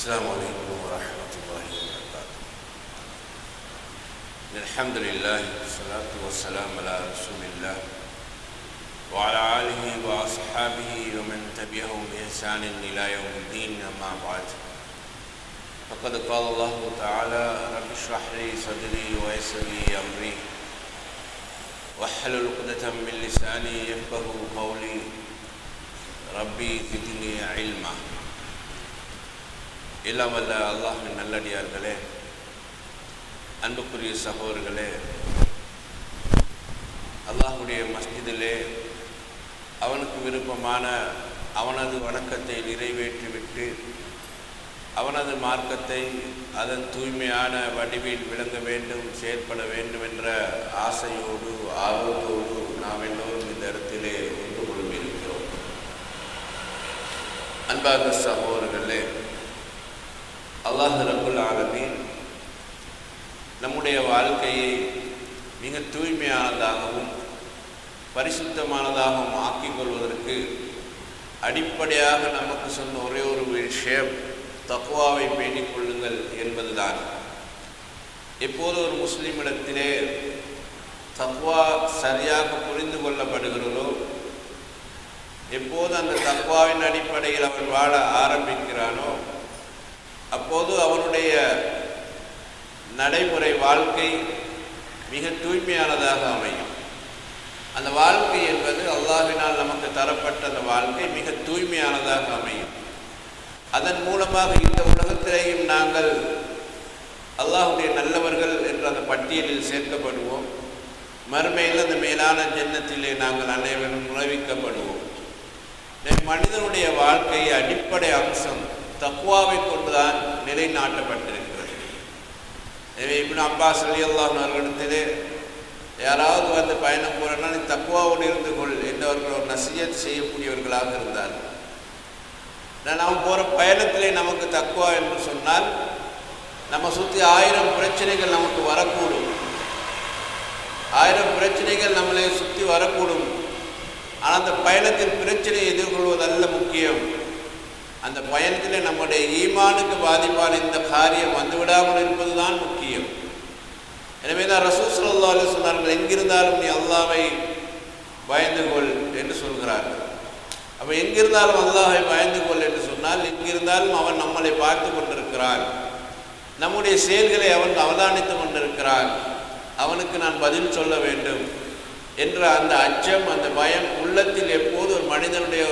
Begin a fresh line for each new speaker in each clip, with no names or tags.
السلام عليكم ورحمة الله وبركاته. الحمد لله والصلاة والسلام على رسول الله وعلى آله وأصحابه ومن تبعهم بإحسان إلى يوم الدين، أما بعد. فقد قال الله تعالى: رب اشرح لي صدري ويسر لي أمري واحلل عقدة من لساني يفقهوا قولي ربي زدني علما. எல்லாம் வல்ல அல்லாஹ்வின் நல்லடியார்களே, அன்புக்குரிய சகோதரர்களே, அல்லாஹ்வுடைய மஸ்ஜிதிலே அவனுக்கு விருப்பமான அவனது வணக்கத்தை நிறைவேற்றிவிட்டு அவனது மார்க்கத்தை அதன் தூய்மையான வடிவில் விளங்க வேண்டும், செயற்பட வேண்டும் என்ற ஆசையோடு ஆர்வத்தோடு நாம் எல்லோரும் இந்த இடத்திலே ஒன்று கொள்ளிருக்கிறோம். அன்பார்ந்த சகோதரர்களே, அல்லாஹ் ரப்புல் ஆலமீன் நம்முடைய வாழ்க்கையை மிக தூய்மையானதாகவும் பரிசுத்தமானதாகவும் ஆக்கிக் கொள்வதற்கு அடிப்படையாக நமக்கு சொன்ன ஒரே ஒரு விஷயம் தக்வாவை பேணிக் கொள்ளுங்கள் என்பதுதான். எப்போது ஒரு முஸ்லிமிடத்திலே தக்வா சரியாக புரிந்து கொள்ளப்படுகிறதோ, எப்போது அந்த தக்வாவின் அடிப்படையில் அவன் வாழ ஆரம்பிக்கிறானோ, அப்போது அவனுடைய நடைமுறை வாழ்க்கை மிக தூய்மையானதாக அமையும். அந்த வாழ்க்கை என்பது அல்லாஹ்வினால் நமக்கு தரப்பட்ட அந்த வாழ்க்கை மிக தூய்மையானதாக அமையும். அதன் மூலமாக இந்த உலகத்திலேயும் நாங்கள் அல்லாஹ்வுடைய நல்லவர்கள் என்ற அந்த பட்டியலில் சேர்க்கப்படுவோம். மறுமையில் அந்த மேலான ஜன்னத்திலே நாங்கள் அனைவரும் நுழைவிக்கப்படுவோம். மனிதனுடைய வாழ்க்கை அடிப்படை அம்சம் தக்வாவை கொண்டுதான் நிலைநாட்டப்பட்டிருக்கிறது. எனவே இப்னு அப்பாஸ் ரலியல்லாஹு அன்ஹு அவர்களிடத்திலே யாராவது வந்து பயணம் போறேன்னா நீ தக்வாவோடு இருந்து கொள் என்றவர்கள் ஒரு நசியத் செய்யக்கூடியவர்களாக இருந்தார். நாம் போகிற பயணத்திலே நமக்கு தக்வா என்று சொன்னால் நம்ம சுற்றி 1000 பிரச்சனைகள் நமக்கு வரக்கூடும். 1000 பிரச்சனைகள் நம்மளை சுற்றி வரக்கூடும். ஆனால் அந்த பயணத்தின் பிரச்சனையை எதிர்கொள்வதல்ல முக்கியம். அந்த பயணத்தில் நம்முடைய ஈமானுக்கு பாதிப்பான இந்த காரியம் வந்துவிடாமல் இருப்பதுதான் முக்கியம். எனவே தான் ரசூல் ஸல்லல்லாஹு அலைஹி வஸல்லம் சொன்னார்கள், எங்கிருந்தாலும் நீ அல்லாஹ்வை பயந்து கொள் என்று சொல்கிறார்கள். அப்போ எங்கிருந்தாலும் அல்லாஹ்வை பயந்து கொள் என்று சொன்னால் எங்கிருந்தாலும் அவன் நம்மளை பார்த்து கொண்டிருக்கிறான், நம்முடைய செயல்களை அவன் அவதானித்து கொண்டிருக்கிறான், அவனுக்கு நான் பதில் சொல்ல வேண்டும் என்ற அந்த அச்சம், அந்த பயம் உள்ளத்தில் எப்போது ஒரு மனிதனுடைய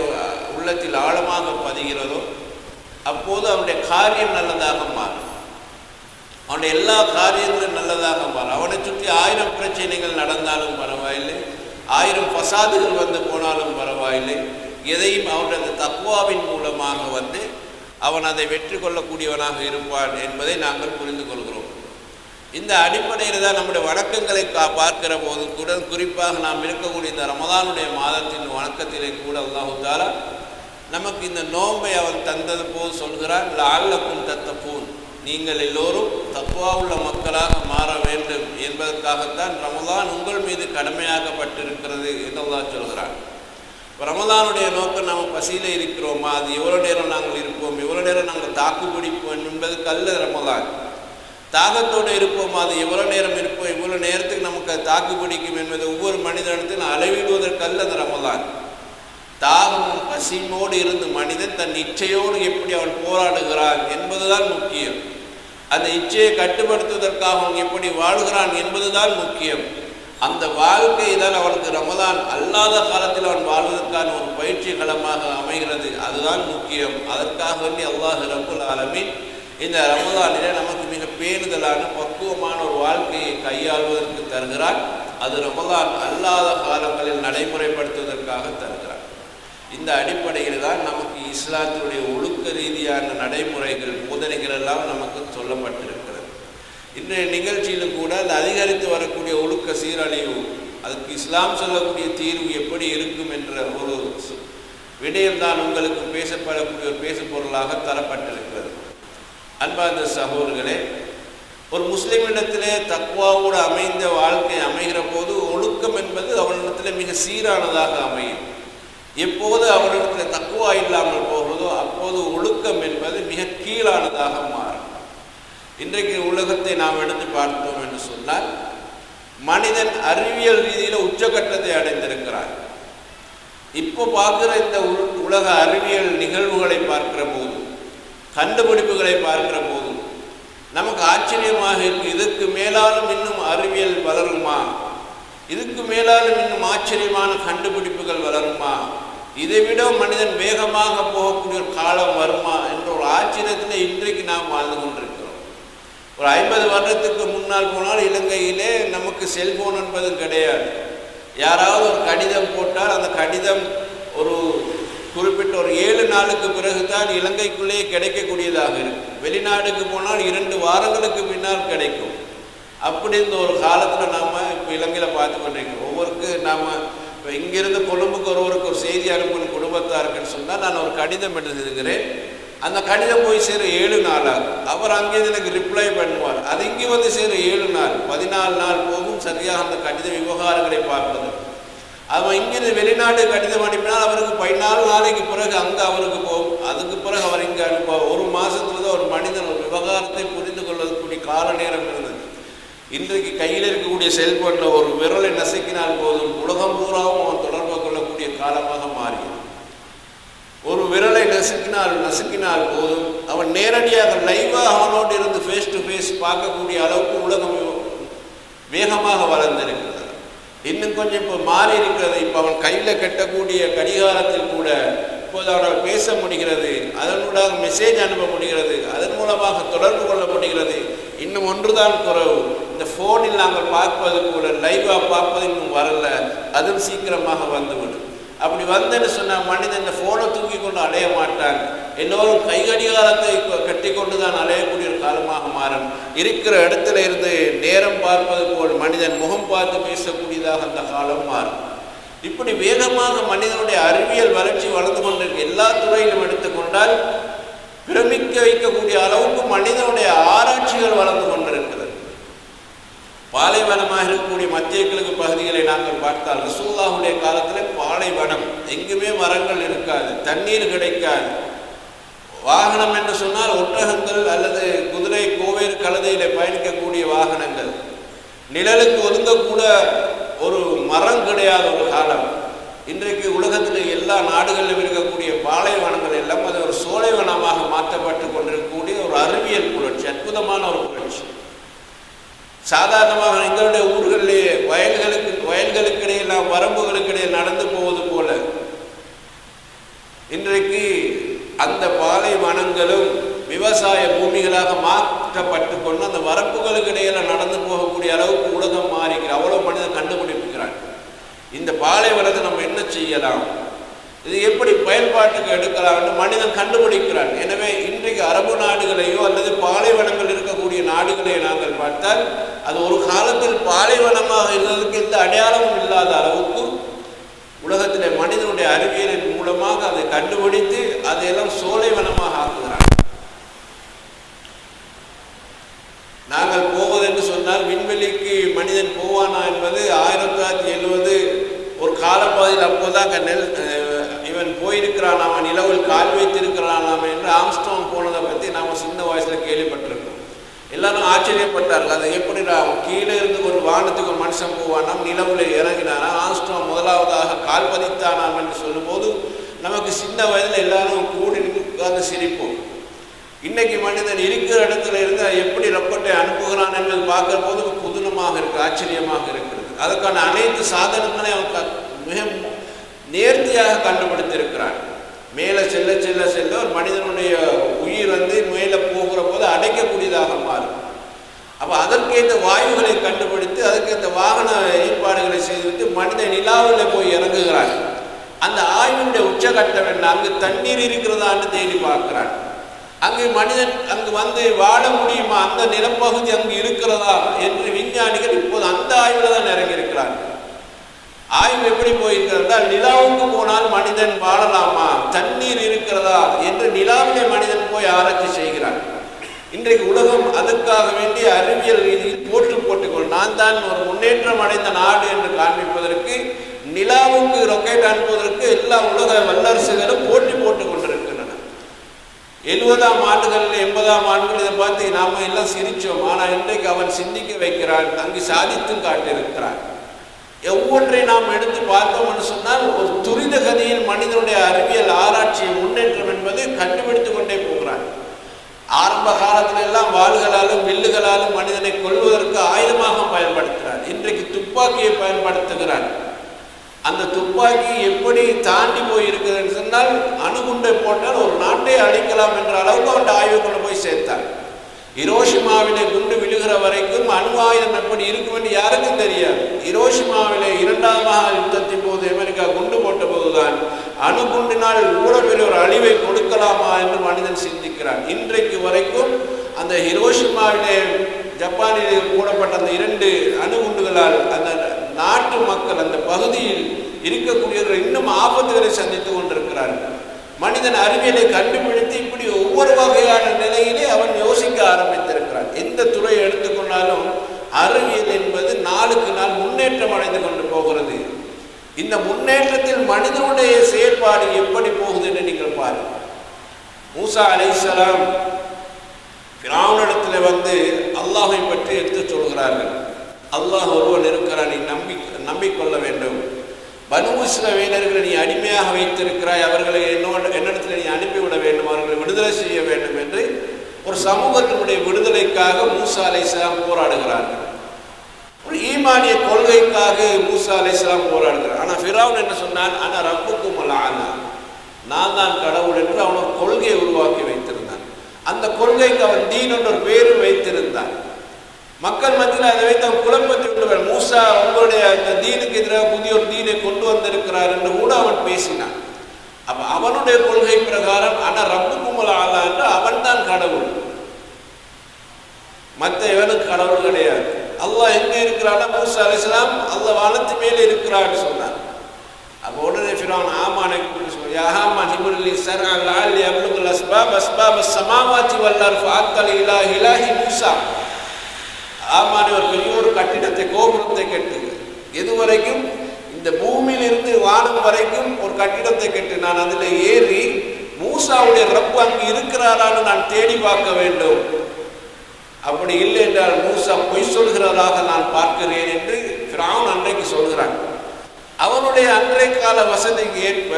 உள்ளத்தில் ஆழமாக பதிகிறதோ அப்போது அவனுடைய காரியம் நல்லதாக மாறும். அவனுடைய எல்லா காரியங்களும் நல்லதாக மாறும். அவனை சுற்றி 1000 பிரச்சனைகள் நடந்தாலும் பரவாயில்லை, 1000 பசாதுகள் வந்து போனாலும் பரவாயில்லை, எதையும் அவனுடைய தக்வாவின் மூலமாக வந்து அவன் அதை வெற்றி கொள்ளக்கூடியவனாக இருப்பான் என்பதை நாங்கள் புரிந்து கொள்கிறோம். இந்த அடிப்படையில் தான் நம்முடைய வணக்கங்களை பார்க்கிற போது கூட, குறிப்பாக நாம் இருக்கக்கூடிய இந்த ரமதானுடைய மாதத்தின் வணக்கத்திலே கூட அல்லாஹ் தஆலா நமக்கு இந்த நோன்பை அவன் தந்தது போது சொல்கிறான், லஅல்லக்கும் தத்தகூன், நீங்கள் எல்லோரும் தக்வா உள்ள மக்களாக மாற வேண்டும் என்பதற்காகத்தான் ரமதான் உங்கள் மீது கடமையாக்கப்பட்டிருக்கிறது என்று அல்லாஹ் சொல்கிறான். ரமதானுடைய நோக்கம் நாம் பசியில் இருக்கிறோமா, அது எவ்வளோ நேரம் நாங்கள் இருப்போம், எவ்வளோ நேரம் நாங்கள் தாக்கு பிடிப்போம் என்பதுக்கு அல்ல ரமதான். தாகத்தோடு இருப்போம், அது எவ்வளோ நேரம் இருப்போம், எவ்வளோ நேரத்துக்கு நமக்கு அது தாக்கு பிடிக்கும் என்பது ஒவ்வொரு மனிதனிடத்தில் அளவிடுவதற்கல்ல அந்த ரமதான். தாகமும் பசியோடு இருந்து மனிதன் தன் இச்சையோடு எப்படி அவன் போராடுகிறான் என்பதுதான் முக்கியம். அந்த இச்சையை கட்டுப்படுத்துவதற்காக அவன் எப்படி வாழ்கிறான் என்பதுதான் முக்கியம். அந்த வாழ்க்கை தான் அவனுக்கு ரமதான் அல்லாத காலத்தில் அவன் வாழ்வதற்கான ஒரு பயிற்சி களமாக அமைகிறது. அதுதான் முக்கியம். அதற்காக வேண்டி அல்லாஹ் ரப்புல் ஆலமீன் இந்த ரமதானிலே நமக்கு மிக பேணுதலான பக்குவமான ஒரு வாழ்க்கையை கையாள்வதற்கு தருகிறான். அது ரமதான் அல்லாத காலங்களில் நடைமுறைப்படுத்துவதற்காக தருகிறான். இந்த அடிப்படையில் தான் நமக்கு இஸ்லாத்தினுடைய ஒழுக்க ரீதியான நடைமுறைகள், போதனைகள் எல்லாம் நமக்கு சொல்லப்பட்டிருக்கிறது. இன்றைய நிகழ்ச்சியிலும் கூட அது அதிகரித்து வரக்கூடிய ஒழுக்க சீரழிவு, அதுக்கு இஸ்லாம் சொல்லக்கூடிய தீர்வு எப்படி இருக்கும் என்ற ஒரு விடயம்தான் உங்களுக்கு பேசப்படக்கூடிய ஒரு பேசு பொருளாக தரப்பட்டிருக்கிறது. அன்பார்ந்த சகோதரர்களே, ஒரு முஸ்லிமிடத்திலே தக்வாவோடு அமைந்த வாழ்க்கை அமைகிற போது ஒழுக்கம் என்பது அவனிடத்தில் மிக சீரானதாக அமையும். எப்போது அவனிடத்தில் தக்வா இல்லாமல் போகிறதோ அப்போது ஒழுக்கம் என்பது மிக கீழானதாக மாறும். இன்றைக்கு உலகத்தை நாம் எடுத்து பார்த்தோம் என்று சொன்னால் மனிதன் அறிவியல் ரீதியில் உச்சகட்டத்தை அடைந்திருக்கிறார். இப்போ பார்க்குற இந்த உலக அறிவியல் நிகழ்வுகளை பார்க்கிற போது, கண்டுபிடிப்புகளை பார்க்கிற போது நமக்கு ஆச்சரியமாக இருக்கு. இதுக்கு மேலாலும் இன்னும் அறிவியல் வளருமா? இதுக்கு மேலாலும் இன்னும் ஆச்சரியமான கண்டுபிடிப்புகள் வளருமா? இதைவிட மனிதன் வேகமாக போகக்கூடிய ஒரு காலம் வருமா என்ற ஒரு ஆச்சரியத்தில் இன்றைக்கு நாம் வாழ்ந்து கொண்டிருக்கிறோம். ஒரு 50 வருடத்துக்கு முன்னால் போனால் இலங்கையிலே நமக்கு செல்போன் என்பது கிடையாது. யாராவது ஒரு கடிதம் போட்டால் அந்த கடிதம் ஒரு குறிப்பிட்ட ஒரு 7 நாளுக்கு பிறகு தான் இலங்கைக்குள்ளேயே கிடைக்கக்கூடியதாக இருக்கும். வெளிநாடுக்கு போனால் 2 வாரங்களுக்கு பின்னால் கிடைக்கும். அப்படி இந்த ஒரு காலத்தில் நாம் இப்போ இலங்கையில் பார்த்து கொண்டிருக்கிறோம். ஒவ்வொருக்கு நாம் இப்போ இங்கிருந்து கொழும்புக்கு ஒருவருக்கு ஒரு செய்தி அனுப்பும் குடும்பத்தாருக்குன்னு சொன்னால் நான் ஒரு கடிதம் எழுதியிருக்கிறேன். அந்த கடிதம் போய் சேர 7 நாள் ஆகும். அவர் அங்கேருந்து எனக்கு ரிப்ளை பண்ணுவார். அது இங்கே வந்து சேர 7 நாள் 14 நாள் போகும் சரியாக அந்த கடித விவகாரங்களை பார்ப்பது. அவன் இங்கிருந்து வெளிநாடு கடிதம் அனுப்பினால் அவருக்கு 14 நாளைக்கு பிறகு அங்கே அவருக்கு போகும். அதுக்கு பிறகு அவர் இங்கே அனுப்புவார். ஒரு மாதத்துல தான் ஒரு மனிதன் ஒரு விவகாரத்தை புரிந்து கொள்வதற்குரிய கால நேரம் இருந்தது. இன்றைக்கு கையில் இருக்கக்கூடிய செல்போனில் ஒரு விரலை நசுக்கினால் போதும் உலகம் பூராவும் அவன் தொடர்பு கொள்ளக்கூடிய காலமாக மாறியது. ஒரு விரலை நசுக்கினால் போதும் அவன் நேரடியாக லைவாக அவனோடு இருந்து ஃபேஸ் டு ஃபேஸ் பார்க்கக்கூடிய அளவுக்கு உலகம் வேகமாக வளர்ந்திருக்கிறது. இன்னும் கொஞ்சம் இப்போ மாறி இருக்கிறது. இப்போ அவன் கையில் கட்டக்கூடிய கடிகாரத்தில் கூட இப்போது அவனால் பேச முடிகிறது, அதனூடாக மெசேஜ் அனுப்ப முடிகிறது, அதன் மூலமாக தொடர்பு கொள்ள முடிகிறது. இன்னும் ஒன்றுதான் குறைவு, இந்த ஃபோனில் நாங்கள் பார்ப்பது போல லைவாக பார்ப்பது இன்னும் வரல, அதுவும் சீக்கிரமாக வந்துவிடும். அப்படி வந்தேன்னு சொன்னால் மனிதன் இந்த ஃபோனை தூக்கி கொண்டு அலைய மாட்டாங்க. எல்லோரும் கை கடிகாரத்தை கட்டி கொண்டு தான் அலையக்கூடிய ஒரு காலமாக மாறும். இருக்கிற இடத்துல இருந்து நேரம் பார்ப்பது போல் மனிதன் முகம் பார்த்து பேசக்கூடியதாக அந்த காலம் மாறும். இப்படி வேகமாக மனிதனுடைய அறிவியல் வளர்ச்சி வளர்ந்து கொண்டிருக்கு. எல்லா துறையிலும் எடுத்துக்கொண்டால் பிரமிக்க வைக்கக்கூடிய அளவுக்கு மனிதனுடைய ஆராய்ச்சிகள் வளர்ந்து கொண்டிருக்கிறது. பாலைவனமாக இருக்கக்கூடிய மத்திய கிழக்கு பகுதிகளை நாங்கள் பார்த்தால் ரசூலுல்லாஹுடைய காலத்தில் பாலைவனம், எங்குமே மரங்கள் இருக்காது, தண்ணீர் கிடைக்காது. வாகனம் என்று சொன்னால் ஒட்டகங்கள் அல்லது குதிரை, கோவேறு, கழுதையில பயணிக்கக்கூடிய வாகனங்கள். நிழலுக்கு ஒதுங்கக்கூட ஒரு மரம் கிடையாத ஒரு காலம். இன்றைக்கு உலகத்தில் எல்லா நாடுகளிலும் இருக்கக்கூடிய பாலைவனங்கள் எல்லாம் அது ஒரு சோலைவனமாக மாற்றப்பட்டு கொண்டிருக்கக்கூடிய ஒரு அறிவியல் புரட்சி, அற்புதமான ஒரு புரட்சி. சாதாரணமாக எங்களுடைய ஊர்களிலே வயல்களுக்கு இடையே நாம் வரம்புகளுக்கு இடையே நடந்து போவது போல இன்றைக்கு அந்த பாலைவனங்களும் விவசாய பூமிகளாக மாற்றப்பட்டு கொண்டு அந்த வரப்புகளுக்கு இடையில நடந்து போகக்கூடிய அளவுக்கு உலகம் மாறிக்கிற அவ்வளவு மனிதன் கண்டுபிடிக்கிறான். இந்த பாலைவனத்தை நம்ம என்ன செய்யலாம், இது எப்படி பயன்பாட்டுக்கு எடுக்கலாம்னு மனிதன் கண்டுபிடிக்கிறான். எனவே இன்றைக்கு அரபு நாடுகளையோ அல்லது பாலைவனங்கள் இருக்கக்கூடிய நாடுகளை நாங்கள் பார்த்தால் அது ஒரு காலத்தில் பாலைவனமாக இருந்ததுக்கு எந்த அடையாளமும் இல்லாத அளவுக்கு உலகத்தில் மனிதனுடைய அறிவியலின் மூலமாக அதை கண்டுபிடித்து அதையெல்லாம் சோலைவனமாக ஆக்குகிறான். நாங்கள் போவதென்று சொன்னால் விண்வெளிக்கு மனிதன் போவானா என்பது 1970 ஒரு காலப்பகுதியில் அப்போதான் இவன் போயிருக்கிறானாம, நிலவில் கால் வைத்திருக்கிறானாம என்று ஆம்ஸ்ட்ராங் போனதை பற்றி நாம் சின்ன வயசில் கேள்விப்பட்டிருக்கோம். எல்லாரும் ஆச்சரியப்பட்டார்கள். அதை எப்படி கீழே இருந்து ஒரு வானத்துக்கு ஒரு மனுஷன் போவானாம், நிலவில் இறங்கினானா, ஆம்ஸ்ட்ராங் முதலாவதாக கால் பதித்தானாம் என்று சொல்லும்போது நமக்கு சின்ன வயதில் எல்லாரும் கூடி உட்கார்ந்து சிரிப்போம். இன்னைக்கு மனிதன் இருக்கிற இடத்துல இருந்து எப்படி ரொக்கெட்டை அனுப்புகிறான் என்பது பார்க்கிற போது புதுனமாக இருக்கு, ஆச்சரியமாக இருக்கிறது. அதுக்கான அனைத்து சாதனங்களையும் அவன் மிக நேர்த்தியாக கண்டுபிடித்திருக்கிறான். மேலே செல்ல செல்ல செல்ல ஒரு மனிதனுடைய உயிர் மேலே போகிற போது அடைக்கக்கூடியதாக மாறும். அப்போ அதற்கேற்ற வாயுகளை கண்டுபிடித்து அதற்கேற்ற வாகன ஏற்பாடுகளை செய்துவிட்டு மனிதன் நிலாவில் போய் இறங்குகிறான். அந்த ஆய்வினுடைய உச்சகட்டம் என்ன, அங்கு தண்ணீர் இருக்கிறதான்னு தேடி பார்க்கிறான். அங்கு மனிதன் அங்கு வாழ முடியுமா, அந்த நிலப்பகுதி அங்கு இருக்கிறதா என்று விஞ்ஞானிகள் இப்போது அந்த ஆய்வில் தான் இறங்கியிருக்கிறார்கள். ஆய்வு எப்படி போயிருக்கிறதா, நிலாவுக்கு போனால் மனிதன் வாழலாமா, தண்ணீர் இருக்கிறதா என்று நிலாவிலே மனிதன் போய் ஆராய்ச்சி செய்கிறான். இன்றைக்கு உலகம் அதற்காக வேண்டிய அறிவியல் ரீதியில் போட்டுக்கொள் நான் தான் ஒரு முன்னேற்றம் அடைந்த நாடு என்று காண்பிப்பதற்கு நிலாவுக்கு ராக்கெட் அனுப்புவதற்கு எல்லா உலக வல்லரசுகளும் போட்டி போட்டுக் கொண்டிருக்கின்றன. 70ஆம் ஆண்டுகளில் 80ஆம் ஆண்டுகள் இதை பார்த்து நாம் எல்லாம் சிரித்தோம். ஆனால் இன்றைக்கு அவன் சிந்திக்க வைக்கிறான், அங்கு சாதித்தும் காட்டியிருக்கிறான். ஒவ்வொன்றை நாம் எடுத்து பார்த்தோம்னு சொன்னால் ஒரு துரித கதியில் மனிதனுடைய அறிவியல் ஆராய்ச்சி முன்னேற்றம் என்பது கண்டுபிடித்து கொண்டே போகிறான். ஆரம்ப காலத்துல எல்லாம் வாள்களாலும் வில்லுகளாலும் மனிதனை கொல்வதற்கு ஆயுதமாக பயன்படுத்துகிறான். இன்றைக்கு துப்பாக்கியை பயன்படுத்துகிறான். அந்த துப்பாக்கி எப்படி தாண்டி போய் இருக்குதுன்னு சொன்னால் அணுகுண்டை போட்டால் ஒரு நாட்டை அழிக்கலாம் என்ற அளவுக்கு அவன் ஆய்வு கொண்டு போய் சேர்த்தான். ஹிரோஷிமாவிலே குண்டு விழுகிற வரைக்கும் அணு ஆயுதம் எப்படி இருக்கும் என்று யாருக்கும் தெரியாது. ஹிரோஷிமாவிலே 2ஆம் யுத்தத்தின் போது அமெரிக்கா குண்டு போட்ட போதுதான் அணுகுண்டினால் இவ்வளவு பெரிய ஒரு அழிவை கொடுக்கலாமா என்று மனிதன் சிந்திக்கிறான். இன்றைக்கு வரைக்கும் அந்த ஹிரோஷிமாவிலே ஜப்பானில் போடப்பட்ட அந்த 2 அணுகுண்டுகளால் அந்த நாட்டு மக்கள் அந்த பகுதியில் இருக்கக்கூடியவர்கள் இன்னும் ஆபத்துகளை சந்தித்து கொண்டிருக்கிறார்கள். மனிதன் அறிவியலை கண்டுபிடித்து இப்படி ஒவ்வொரு வகையான நிலையிலே அவன் யோசிக்க ஆரம்பித்திருக்கிறான். எந்த துறையை எடுத்துக்கொண்டாலும் அறிவியல் என்பது நாளுக்கு நாள் முன்னேற்றம் அடைந்து கொண்டு போகிறது. இந்த முன்னேற்றத்தில் மனிதனுடைய செயல்பாடு எப்படி போகுது என்று நீங்கள் பாருங்கள். மூசா அலைஹிஸ்ஸலாம் ஃபிரௌனிடத்தில் வந்து அல்லாஹை பற்றி எடுத்து சொல்கிறார்கள். அல்லாஹ் ஒருவன் இருக்கிறான், நீ நம்பிக்கொள்ள வேண்டும். பனு இஸ்ரவேலர்களை நீ அடிமையாக வைத்திருக்கிறாய், அவர்களை என்னிடத்தில் நீ அனுப்பிவிட வேண்டும், அவர்களை விடுதலை செய்ய வேண்டும் என்று ஒரு சமூகத்தினுடைய விடுதலைக்காக மூசா அலைஹிஸ்ஸலாம் போராடுகிறார்கள். ஒரு ஈமானிய கொள்கைக்காக மூசா அலைஹிஸ்ஸலாம் போராடுகிறார். ஆனால் ஃபிரௌன் என்ன சொன்னான்? ஆனா ரப்புக்கும் அலா, நான் தான் கடவுள் என்று அவன் ஒரு கொள்கையை உருவாக்கி வைத்திருந்தான். அந்த கொள்கைக்கு அவன் தீன் என்ற ஒரு பேரும் வைத்திருந்தான். மக்கள் மத்தியில் அதை வைத்து அவன் குழப்பத்தை விட்டு மூசா உங்களுடைய இந்த தீனுக்கு எதிராக புதிய ஒரு தீனை கொண்டு வந்திருக்கிறார் என்று கூட அவன் பேசினான். அப்ப அவனுடைய கொள்கை பிரகாரம் ஆனா ரப்புக்கும் அலா என்று அவன் தான் கடவுள், மற்ற எவனுக்கு கடவுள் கிடையாது. அல்லாஹ் எங்க இருக்கிறான்னா மூசா அலைஹிஸ்ஸலாம் அல்லாஹ் வானத்து மேலே இருக்கிறான்னு சொன்னார். அப்போ உடனே ஃபிரௌன் ஆமானை கூப்பிட்டு யா ஹாமான் இப்னி ஸர்அ லஅல்லி அப்லுகுல் அஸ்பாப் ஸமாவாத்தி வல் அர்ஃப் ஃபஅத்தல் இலாஹி மூசா. ஆமானே ஒரு பெரிய ஒரு கட்டிடத்தை கோபுரத்தை கட்டு, எதுவரைக்கும் இந்த பூமியிலிருந்து வானம் வரைக்கும் ஒரு கட்டிடத்தை கட்டு, நான் அதில் ஏறி மூசாவுடைய ரப்பு அங்கு இருக்கிறாரான்னு நான் தேடி பார்க்க வேண்டும். அப்படி இல்லை என்றால் மூசா பொய் சொல்கிறதாக நான் பார்க்கிறேன் என்று ஃபிரௌன் அன்றைக்கு சொல்கிறான். அவனுடைய அன்றைய கால வசதிக்கு ஏற்ப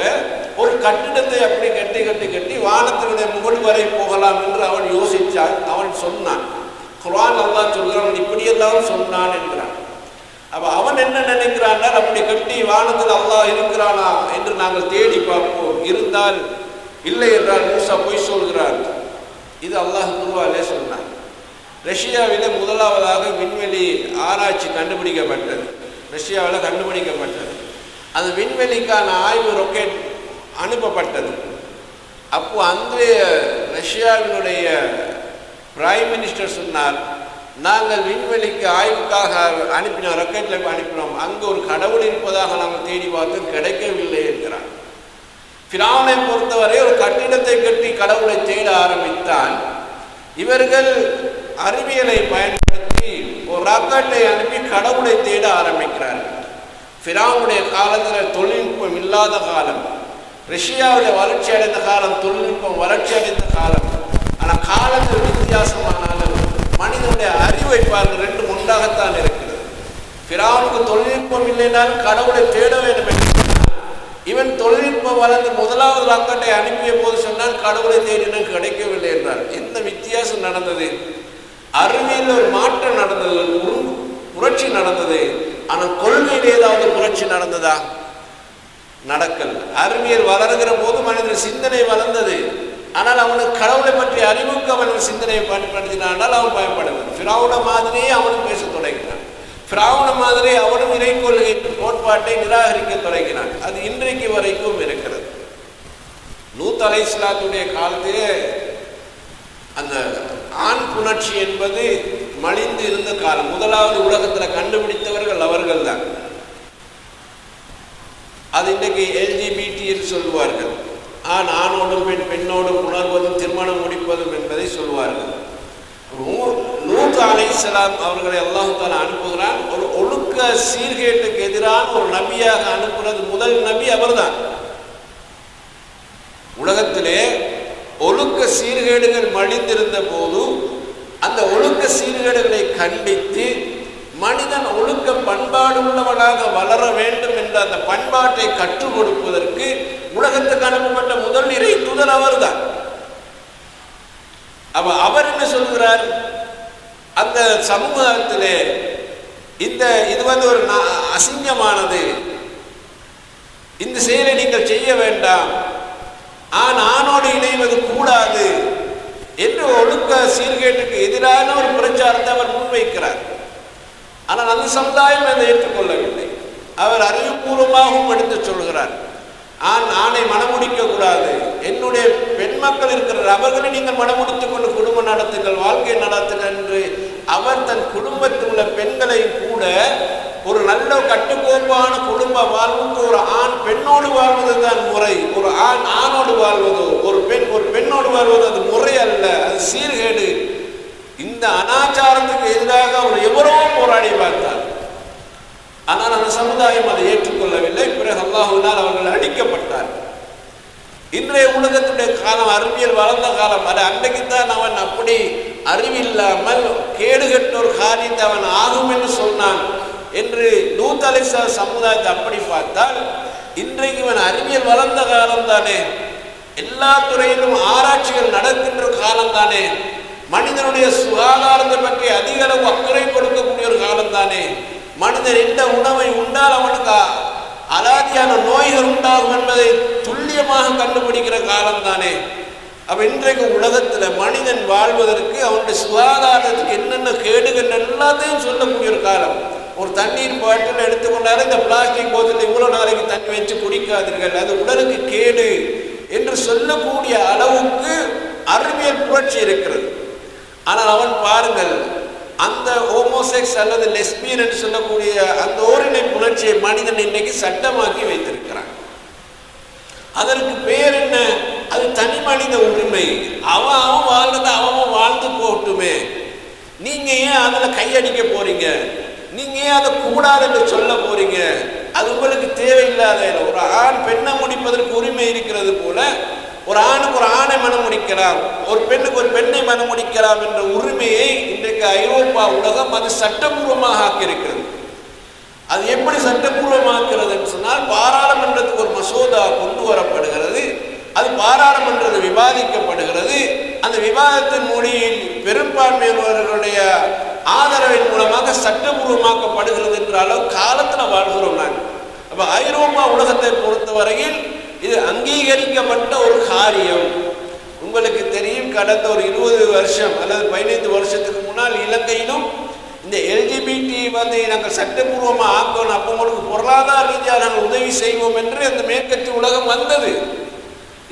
ஒரு கட்டிடத்தை அப்படி கட்டி கட்டி கட்டி வானத்தினுடைய முகடு வரை போகலாம் என்று அவன் யோசித்தான். அவன் சொன்னான். குர்ஆன் அல்லாஹ் சொல்கிறான் இப்படியெல்லாம் சொன்னான் என்கிறான். அப்ப அவன் என்ன நினைக்கிறான்? அப்படி கட்டி வானத்தில் அல்லாஹ் இருக்கிறானா என்று நாங்கள் தேடி பார்ப்போம், இருந்தால் இல்லை என்றால் மூசா பொய் சொல்கிறார். இது அல்லாஹ் குர்ஆனிலே சொன்னான். ரஷ்யாவிலே முதலாவதாக விண்வெளி ஆராய்ச்சி கண்டுபிடிக்கப்பட்டது. ரஷ்யாவில் கண்டுபிடிக்கப்பட்டது. அந்த விண்வெளிக்கான ஆய்வு ராக்கெட் அனுப்பப்பட்டது. அப்போ அன்றைய ரஷ்யாவினுடைய பிரைம் மினிஸ்டர் சொன்னார், நாங்கள் விண்வெளிக்கு ஆய்வுக்காக அனுப்பினோம், ராக்கெட்டில் அனுப்பினோம், அங்கு ஒரு கடவுள் இருப்பதாக நாங்கள் தேடி பார்த்து கிடைக்கவில்லை என்கிறார். ஃபிரௌனை பொறுத்தவரை ஒரு கட்டிடத்தை கட்டி கடவுளை தேட ஆரம்பித்தான். இவர்கள் அறிவியலை பயன்படுத்தி ஒரு ராக்கெட்டை அனுப்பி கடவுளை தேட ஆரம்பிக்கிறார்கள். ஃபிரௌனுடைய காலத்தில் தொழில்நுட்பம் இல்லாத காலம், ரஷ்யாவுடைய வளர்ச்சி அடைந்த காலம், தொழில்நுட்பம் வளர்ச்சி அடைந்த காலம். ஆனால் காலத்தில் வித்தியாசமானாலும் மனிதனுடைய அறிவை பார்த்து ரெண்டும் உண்டாகத்தான் இருக்கிறது. ஃபிரௌனுக்கு தொழில்நுட்பம் இல்லைனாலும் கடவுளை தேட வேண்டும் என்று இவன் தொழில்நுட்பம் வளர்ந்து முதலாவது ராக்கெட்டை அனுப்பிய போது சொன்னால் கடவுளை தேடினால் கிடைக்கவில்லை என்றார். என்ன வித்தியாசம் நடந்தது? அறிவியல் ஒரு மாற்றம் நடந்தது, புரட்சி நடந்தது. ஆனால் கொள்கையில் ஏதாவது புரட்சி நடந்ததா? நடக்கல். அறிவியல் வளர்கிற போது மனிதன் சிந்தனை வளர்ந்தது. ஆனால் அவனுக்கு கடவுளை பற்றிய அறிவுக்கு அவன் சிந்தனையை பயன்படுத்தினால் அவன் பயன்படுவான். ஃபிரௌனை மாதிரியே அவனும் பேச தொடங்கினான். ஃபிரௌனை மாதிரி அவனும் இறை கொள்கை கோட்பாட்டை நிராகரிக்க தொடங்கினான். அது இன்றைக்கு வரைக்கும் இருக்கிறது. லூத் அலைஹிஸ்ஸலாத்துடைய காலத்திலே அந்த ஆண் புணர்ச்சி என்பது மலிந்து இருந்த காலம். முதலாவது உலகத்தில் கண்டுபிடித்தவர்கள் அவர்கள் தான். அது இன்றைக்கு LGBT என்று சொல்லுவார்கள். ஆணோடும் பெண்ணோடும் உணர்வதும் திருமணம் முடிப்பதும் என்பதை சொல்வார்கள். லூத் அலைஹிஸ்ஸலாம் அவர்களை அல்லாஹ் தஆலா அனுப்புகிறான். ஒரு ஒழுக்க சீர்கேட்டுக்கு எதிரான ஒரு நபியாக அனுப்புறது முதல் நபி அவர்தான். உலகத்திலே ஒழுக்க சீர்கேடுகள் மடிந்திருந்த போது அந்த ஒழுக்க சீர்கேடுகளை கண்டித்து மனிதன் ஒழுக்க பண்பாடு உள்ளவனாக வளர வேண்டும் என்ற அந்த பண்பாட்டை கற்றுக் கொடுப்பதற்கு உலகத்துக்கு அனுப்பப்பட்ட முதல் இறை தூதர் அவர்தான். அவர் என்ன சொல்கிறார்? அந்த சமூகத்திலே இது ஒரு அசிங்கமானது, இந்த செயலை நீங்கள் செய்ய வேண்டாம், ஆணோடு இணைவது கூடாது என்று ஒழுக்க சீர்கேட்டுக்கு எதிரான ஒரு பிரச்சாரத்தை அவர் முன்வைக்கிறார். ஆனால் அந்த சமுதாயம் அதை ஏற்றுக்கொள்ளவில்லை. அவர் அறிவுபூர்வமாகவும் எடுத்து சொல்கிறார், ஆணை மனமுடிக்க கூடாது, என்னுடைய பெண் மக்கள் இருக்கிறார், அவர்களை நீங்கள் மனமுடித்துக் கொண்டு குடும்பம் நடத்துங்கள், வாழ்க்கை நடத்துங்கள் என்று அவர் தன் குடும்பத்தில் உள்ள பெண்களையும் கூட ஒரு நல்ல கட்டுக்கோப்பான குடும்ப வாழ்வுக்கு ஒரு ஆண் பெண்ணோடு வாழ்வது தான் முறை, ஒரு ஆணோடு வாழ்வதோ ஒரு பெண்ணோடு வாழ்வதோ அது முறை அல்ல, அது சீர்கேடு. இந்த அனாச்சாரத்துக்கு எதிராக அவர் எவரோ போராடி பார்த்தார். ஆனால் அந்த சமுதாயம் அதை ஏற்றுக்கொள்ளவில்லை. பிறகு அல்லாஹ்வினால் அவர்கள் அடிக்கப்பட்டார். இன்றைய உலகத்துடைய காலம் அறிவியல் வளர்ந்த காலம். அது அன்றைக்குத்தான் அவன் அப்படி அறிவில்லாமல் கேடுகட்ட ஒரு காரியத்தை அவன் ஆகும் என்று சொன்னான் என்று லூத் அலைஹிஸ்ஸலாம் சமுதாயத்தை அப்படி பார்த்தால், இன்றைக்கு இவன் அறிவியல் வளர்ந்த காலம் தானே, எல்லா துறையிலும் ஆராய்ச்சிகள் நடக்கின்ற காலம் தானே, மனிதனுடைய சுகாதாரத்தை பற்றி அதிக அளவு அக்கறை கொடுக்கக்கூடிய ஒரு காலம் தானே, மனிதன் எந்த உணவை உண்டால் அவனுக்கு அலாதியான நோய்கள் உண்டாகும் என்பதை துல்லியமாக கண்டுபிடிக்கிற காலம் தானே. அப்ப இன்றைக்கு உலகத்துல மனிதன் வாழ்வதற்கு அவனுடைய சுகாதாரத்துக்கு என்னென்ன கேடுகள் எல்லாத்தையும் சொல்லக்கூடிய ஒரு காலம். ஒரு தண்ணீர் பாட்டில் எடுத்துக்கொண்டாலும் இந்த பிளாஸ்டிக் போத்தல் இவ்வளவு நாளைக்கு தண்ணி வச்சு குடிக்காதீர்கள், அது உடலுக்கு கேடு என்று சொல்லக்கூடிய அளவுக்கு அறிவியல் புரட்சி இருக்கிறது. ஆனால் அவன் பாருங்கள், அந்த ஹோமோசெக்ஸ் அல்லது லெஸ்பியன் என்று சொல்லக்கூடிய அந்த ஓரினை புணர்ச்சியை மனிதன் இன்னைக்கு சட்டமாக்கி வைத்திருக்கிறான். அதற்கு பேர் என்ன? அது தனி மனித உரிமை. அவன் வாழ்றது அவன் வாழ்ந்து போகட்டுமே, நீங்க ஏன் அதுல கையடிக்க போறீங்க? நீங்க ஏன் அதை கூடாது என்று சொல்ல போறீங்க? அது உங்களுக்கு தேவையில்லாத. ஒரு ஆண் பெண்ணை முடிப்பதற்கு உரிமை இருக்கிறது போல ஒரு ஆணுக்கு ஒரு ஆணை மனம் முடிக்கலாம், ஒரு பெண்ணுக்கு ஒரு பெண்ணை மனம் முடிக்கலாம் என்ற உரிமையை இன்றைக்கு ஐரோப்பா உலகம் அது சட்டபூர்வமாக ஆக்கியிருக்கிறது. அது எப்படி சட்டபூர்வமாக்குறது என்று சொன்னால், பாராளுமன்றத்துக்கு ஒரு மசோதா கொண்டு வரப்படுகிறது, அது பாராளுமன்றத்தில் விவாதிக்கப்படுகிறது, அந்த விவாதத்தின் மொழியில் பெரும்பான்மையினர்களுடைய ஆதரவின் மூலமாக சட்டபூர்வமாக்கப்படுகிறது என்ற அளவு காலத்தில் வாழ்கிறோம் நாங்கள். அப்போ ஐரோப்பா உலகத்தை பொறுத்தவரையில் இது அங்கீகரிக்கப்பட்ட ஒரு காரியம். உங்களுக்கு தெரியும், கடந்த ஒரு 20 வருஷம் அல்லது 15 வருஷத்துக்கு முன்னால் இலங்கையிலும் இந்த எல்ஜிபிடி நாங்கள் சட்டபூர்வமாக ஆக்கணும், அப்போ உங்களுக்கு பொருளாதார ரீதியாக நாங்கள் உதவி செய்வோம் என்று அந்த மேற்கத்திய உலகம் வந்தது.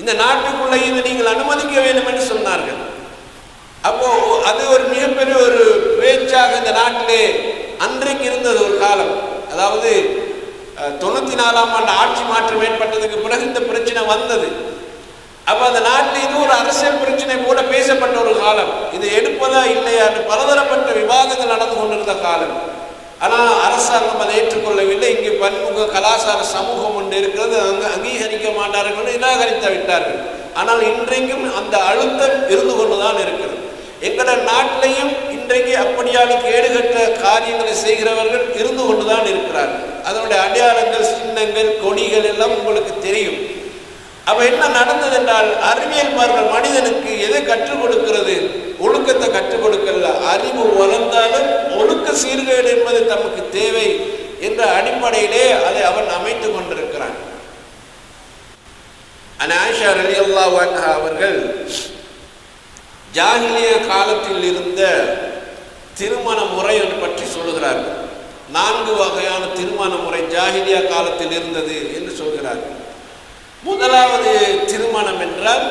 இந்த நாட்டுக்குள்ளே இதை நீங்கள் அனுமதிக்க வேண்டும் என்று சொன்னார்கள். அப்போ அது ஒரு மிகப்பெரிய ஒரு பேச்சாக இந்த நாட்டிலே அன்றைக்கு இருந்தது ஒரு காலம். அதாவது 94ஆம் ஆண்டு ஆட்சி மாற்றம் ஏற்பட்டதுக்கு பிறகு இந்த பிரச்சனை வந்தது. அப்ப அந்த நாட்டில் இது ஒரு அரசியல் பிரச்சனை போல பேசப்பட்ட ஒரு காலம். இது எடுப்பதா இல்லையா பலதரப்பட்ட விவாதங்கள் நடந்து கொண்டிருந்த காலம். ஆனால் அரசாங்கம் அதை ஏற்றுக்கொள்ளவில்லை. இங்கே பன்முக கலாச்சார சமூகம் ஒன்று இருக்கிறது, அங்கு அங்கீகரிக்க மாட்டார்கள், நிராகரித்து விட்டார்கள். ஆனால் இன்றைக்கும் அந்த அழுத்தம் இருந்து கொண்டுதான் இருக்கிறது. எங்களோட நாட்டிலையும் இன்றைக்கு அப்படியான கேடுகட்ட காரியங்களை செய்கிறவர்கள் இருந்து கொண்டுதான் இருக்கிறார்கள். அதனுடைய அடையாளங்கள், சின்னங்கள், கொடிகள் எல்லாம் உங்களுக்கு தெரியும். அப்ப என்ன நடந்தது என்றால், அறிவியல் மனிதனுக்கு எதை கற்றுக் கொடுக்கிறது? ஒழுக்கத்தை கற்றுக் கொடுக்கல. அறிவு வளர்ந்தாலும் ஒழுக்க சீர்கேடு என்பது தமக்கு தேவை என்ற அடிப்படையிலே அதை அவன் அமைத்துக் கொண்டிருக்கிறான். ஆயிஷா ரலியல்லாஹு அன்ஹா அவர்கள் ஜாஹிலிய காலத்தில் இருந்த திருமண முறை பற்றி சொல்லுகிறார்கள். 4 வகையான திருமண முறை ஜாஹிலியா காலத்தில் இருந்தது என்று சொல்கிறார்கள். முதலாவது திருமணம் என்றால்,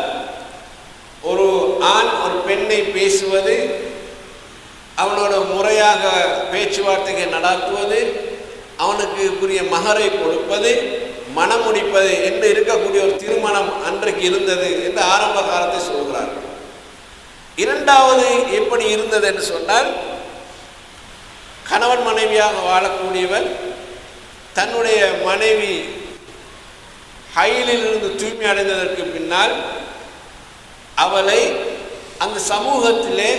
ஒரு ஆண் ஒரு பெண்ணை பேசுவது, அவனோட முறையாக பேச்சுவார்த்தைகள் நடத்துவது, அவனுக்கு உரிய மகரை கொடுப்பது, மனம் முடிப்பது என்று இருக்கக்கூடிய ஒரு திருமணம் அன்றைக்கு இருந்தது என்று ஆரம்ப காலத்தை சொல்கிறார்கள். இரண்டாவது எப்படி இருந்தது என்று சொன்னால், கணவன் மனைவியாக வாழக்கூடியவர் தன்னுடைய மனைவி ஹைலிலிருந்து தூய்மை அடைந்ததற்கு பின்னால் அவளை அந்த சமூகத்திலே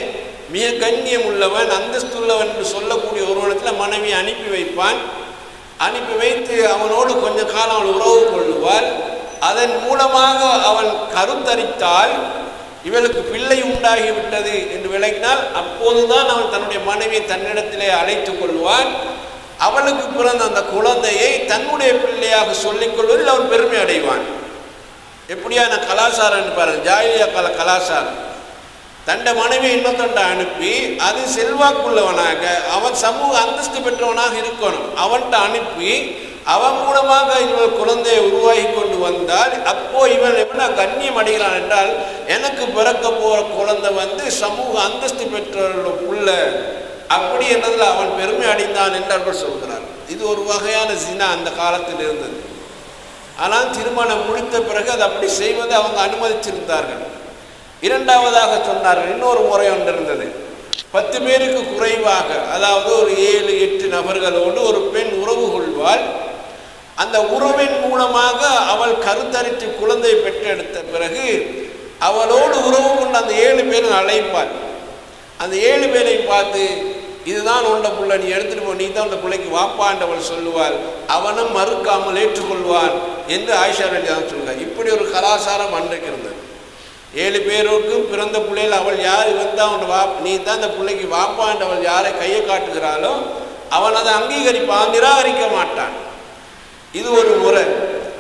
மிக கண்ணியம் உள்ளவன், அந்தஸ்துள்ளவன் என்று சொல்லக்கூடிய ஒருவனத்தில் மனைவி அனுப்பி வைப்பான். அனுப்பி வைத்து அவனோடு கொஞ்ச காலம் அவள் உறவு கொள்ளுவாள். அதன் மூலமாக அவன் கருத்தரித்தால் இவளுக்கு பிள்ளை உண்டாகிவிட்டது என்று விளக்கினால் அப்போதுதான் அவன் தன்னுடைய மனைவியை தன்னிடத்திலே அழைத்து கொள்வான். அவளுக்கு பிறந்த அந்த குழந்தையை தன்னுடைய பிள்ளையாக சொல்லிக் கொள்வதில் அவன் பெருமை அடைவான். எப்படியான கலாச்சாரம் பாருங்க, ஜாயிலியா கால கலாச்சாரம். தன்னை மனைவி இன்னொருத்தண்ட அனுப்பி அது செல்வாக்குள்ளவனாக அவன் சமூக அந்தஸ்து பெற்றவனாக இருக்கணும். அவன்கிட்ட அனுப்பி அவன் மூலமாக இவன் குழந்தையை உருவாகி கொண்டு வந்தால் அப்போ இவன் எப்படி கண்ணியம் அடைகிறான் என்றால், எனக்கு பிறக்க போகிற குழந்தை சமூக அந்தஸ்து பெற்றவர்களோட புள்ள அப்படி என்றதில் அவன் பெருமை அடைந்தான் என்றார்கள் சொல்கிறார். இது ஒரு வகையான ஜினா அந்த காலத்தில் இருந்தது. ஆனால் திருமணம் முடித்த பிறகு அது அப்படி செய்வதை அவங்க அனுமதிச்சிருந்தார்கள். இரண்டாவதாக சொன்னார்கள், இன்னொரு முறை ஒன்று இருந்தது. 10 பேருக்கு குறைவாக, அதாவது ஒரு 7-8 நபர்களோடு ஒரு பெண் உறவு கொள்வாள். அந்த உறவின் மூலமாக அவள் கருத்தரித்து குழந்தை பெற்றெடுத்த பிறகு அவளோடு உறவு கொண்டு அந்த 7 பேரும் அழைப்பாள். அந்த 7 பேரை பார்த்து, இதுதான் உண்ட பிள்ளை, நீ எடுத்துட்டு போ, நீ தான் அந்த பிள்ளைக்கு வாப்பாண்டவள் சொல்லுவாள். அவனும் மறுக்காமல் ஏற்றுக்கொள்வான் என்று ஆயிஷா ரலியல்லாஹு சொல்கிறார். இப்படி ஒரு கலாச்சாரம் அன்றைக்கு இருந்தது. 7 பேருக்கும் பிறந்த பிள்ளைகள் அவள் யார் இவன் நீ தான் அந்த பிள்ளைக்கு வாப்பாண்டவள் யாரை கையை காட்டுகிறாளோ அவன் அதை அங்கீகரிப்பான், நிராகரிக்க மாட்டான். இது ஒரு முறை.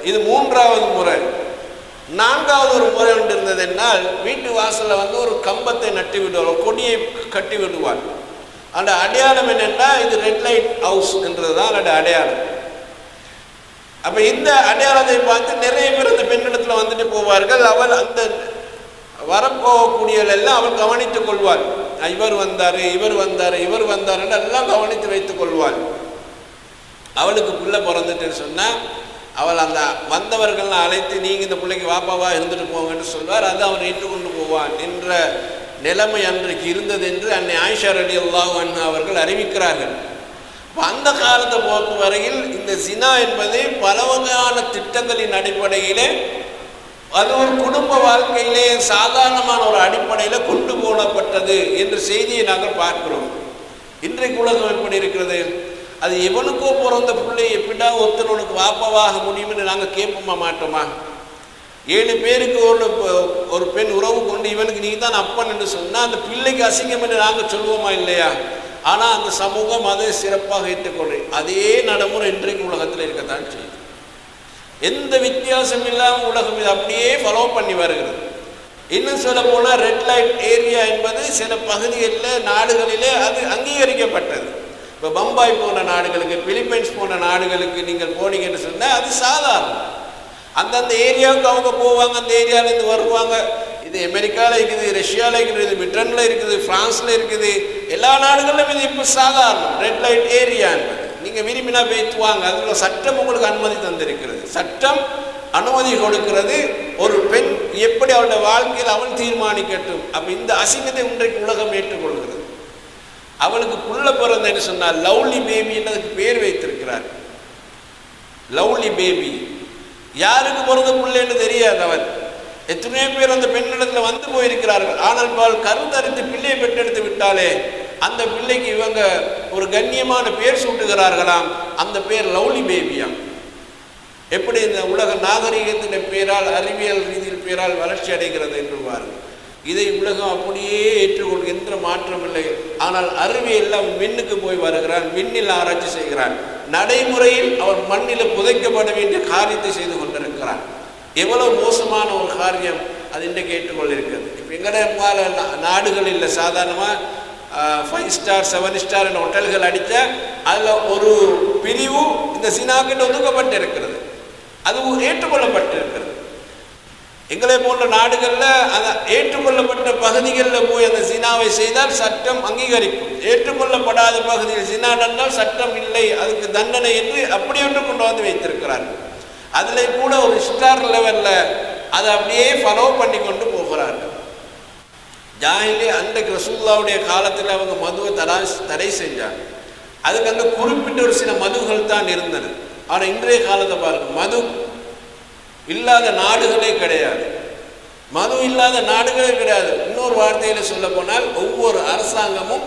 இது 3வது முறை. 4வது ஒரு முறை ஒன்று இருந்தது என்னால், வீட்டு வாசலில் ஒரு கம்பத்தை நட்டி விடுவாள், கொடியை கட்டி விடுவாள். அந்த அடையாளம் என்னென்னா, இது ரெட் லைட் ஹவுஸ் என்றது தான் அந்த அடையாளம். அப்போ இந்த அடையாளத்தை பார்த்து நிறைய பேர் அந்த பெண்ணிடத்தில் வந்துட்டு போவார்கள். அவள் அந்த வரப்போகக்கூடியவள் எல்லாம் அவள் கவனித்துக் கொள்வாள். இவர் வந்தார், இவர் வந்தார், இவர் வந்தார் என்று எல்லாம் கவனித்து வைத்துக் கொள்வாள். அவளுக்கு பிள்ளை பிறந்துட்டுன்னு சொன்னால் அவள் அந்த வந்தவர்கள்லாம் அழைத்து, நீங்கள் இந்த பிள்ளைக்கு வாப்பாவா இருந்துட்டு போங்கன்னு சொல்வார். அதை அவன் ஏற்றுக்கொண்டு போவான் என்ற நிலைமை அன்றைக்கு இருந்தது என்று அன்னை ஆயிஷா ரலியல்லாஹு அன்ஹா அவர்கள் அறிவிக்கிறார்கள். அந்த காலத்தை பொறுத்த வரையில் இந்த ஜினா என்பது பல வகையான திட்டங்களின் அடிப்படையிலே அது ஒரு குடும்ப வாழ்க்கையிலே சாதாரணமான ஒரு அடிப்படையில் கொண்டு போகப்பட்டது என்ற செய்தியை நாங்கள் பார்க்கிறோம். இன்றைக்கு உலகம் எப்படி இருக்கிறது? அது எவனுக்கோ பிறந்த பிள்ளை எப்படின்னா ஒருத்தனுக்கு வாப்பாவாக முடியும்னு நாங்கள் கேட்போமா மாட்டோமா? 7 பேருக்கு ஒரு பெண் உறவு கொண்டு இவனுக்கு நீ தான் அப்பன் என்று சொன்னால் அந்த பிள்ளைக்கு அசிங்கம் என்று நாங்கள் சொல்வோமா இல்லையா? ஆனால் அந்த சமூகம் அதை சிறப்பாக ஏற்றுக்கொள்ளும். அதே நடைமுறை இன்றைக்கு உலகத்தில் இருக்கத்தான் செய்யுது. எந்த வித்தியாசம் இல்லாமல் உலகம் இது அப்படியே ஃபாலோ பண்ணி வருகிறது. இன்னும் சொல்ல போனால் ரெட் லைட் ஏரியா என்பது சில பகுதிகளில் நாடுகளிலே அது அங்கீகரிக்கப்பட்டது. இப்போ பம்பாய் போன்ற நாடுகளுக்கு, பிலிப்பைன்ஸ் போன்ற நாடுகளுக்கு நீங்கள் போனீங்கன்னு சொன்னால் அது சாதாரணம். அந்தந்த ஏரியாவுக்கு அவங்க போவாங்க, அந்த ஏரியாவிலேருந்து வருவாங்க. இது அமெரிக்காவில் இருக்குது, ரஷ்யாவில் இருக்குது, பிரிட்டனில் இருக்குது, ஃப்ரான்ஸில் இருக்குது, எல்லா நாடுகளிலும் இது இப்போ சாதாரணம். ரெட் லைட் ஏரியா என்பது நீங்கள் விரும்பினா பேத்துவாங்க. அதில் சட்டம் உங்களுக்கு அனுமதி தந்திருக்கிறது. சட்டம் அனுமதி கொடுக்கிறது. ஒரு பெண் எப்படி அவளுடைய வாழ்க்கையில் அவள் தீர்மானிக்கட்டும். அப்போ இந்த அசிங்கத்தை இன்றைக்கு உலகம் ஏற்றுக்கொள்கிறது. அவளுக்கு புள்ள பிறந்தன்னு சொன்னால் லவ்லி பேபின்னு அதுக்கு பேர் வைத்திருக்கிறார். லவ்லி பேபி யாருக்கு பிறந்த பிள்ளைன்னு தெரியாது. அவன் எத்தனையோ பேர் அந்த பெண்ணிடத்தில் வந்து போயிருக்கிறார்கள். ஆனால் அவள் கருத்தரித்து பிள்ளையை பெற்றெடுத்து விட்டாலே அந்த பிள்ளைக்கு இவங்க ஒரு கண்ணியமான பேர் சூட்டுகிறார்களாம். அந்த பேர் லவ்லி பேபியாம். எப்படி இந்த உலக நாகரிகத்தின் பேரால், அறிவியல் ரீதியில் பேரால் வளர்ச்சி அடைகிறது என்று பாருங்கள். இதை உலகம் அப்படியே ஏற்றுக்கொள்கின்ற மாற்றம் இல்லை. ஆனால் அறிவியல் அவன் விண்ணுக்கு போய் வருகிறான், விண்ணில் ஆராய்ச்சி செய்கிறான். நடைமுறையில் அவன் மண்ணில் புதைக்கப்பட வேண்டிய காரியத்தை செய்து கொண்டிருக்கிறான். எவ்வளவு மோசமான ஒரு காரியம் அது இன்றைக்கு ஏற்றுக்கொண்டிருக்கிறது. இப்போ எங்களுடைய நாடுகள் இல்லை, சாதாரணமாக 5 ஸ்டார் 7 ஸ்டார் என்ற ஹோட்டல்கள் அடித்தா அதில் ஒரு பிரிவு இந்த சினாக்கிட்ட ஒதுக்கப்பட்டு இருக்கிறது. அது ஏற்றுக்கொள்ளப்பட்டு இருக்கிறது. எங்களை போன்ற நாடுகளில் அந்த ஏற்றுக்கொள்ளப்பட்ட பகுதிகளில் போய் அந்த சினாவை செய்தால் சட்டம் அங்கீகரிக்கும். ஏற்றுக்கொள்ளப்படாத பகுதியில் சினா நடந்தால் சட்டம் இல்லை, அதுக்கு தண்டனை என்று அப்படி ஒன்று கொண்டு வந்து வைத்திருக்கிறார்கள். அதில் கூட ஒரு ஸ்டார் லெவலில் அதை அப்படியே ஃபாலோ பண்ணி கொண்டு போகிறார்கள். ஜாஹிலி அன்றைக்கு ரசூலுல்லாஹ்வுடைய காலத்தில் அவங்க மதுவை தடை செஞ்சாங்க. அதுக்கு அந்த குறிப்பிட்ட ஒரு சில மதுகள் தான் இருந்தது. ஆனால் இன்றைய காலத்தை பாருங்கள், மது இல்லாத நாடுகளே கிடையாது. மது இல்லாத நாடுகளே கிடையாது. இன்னொரு வார்த்தையில் சொல்ல போனால் ஒவ்வொரு அரசாங்கமும்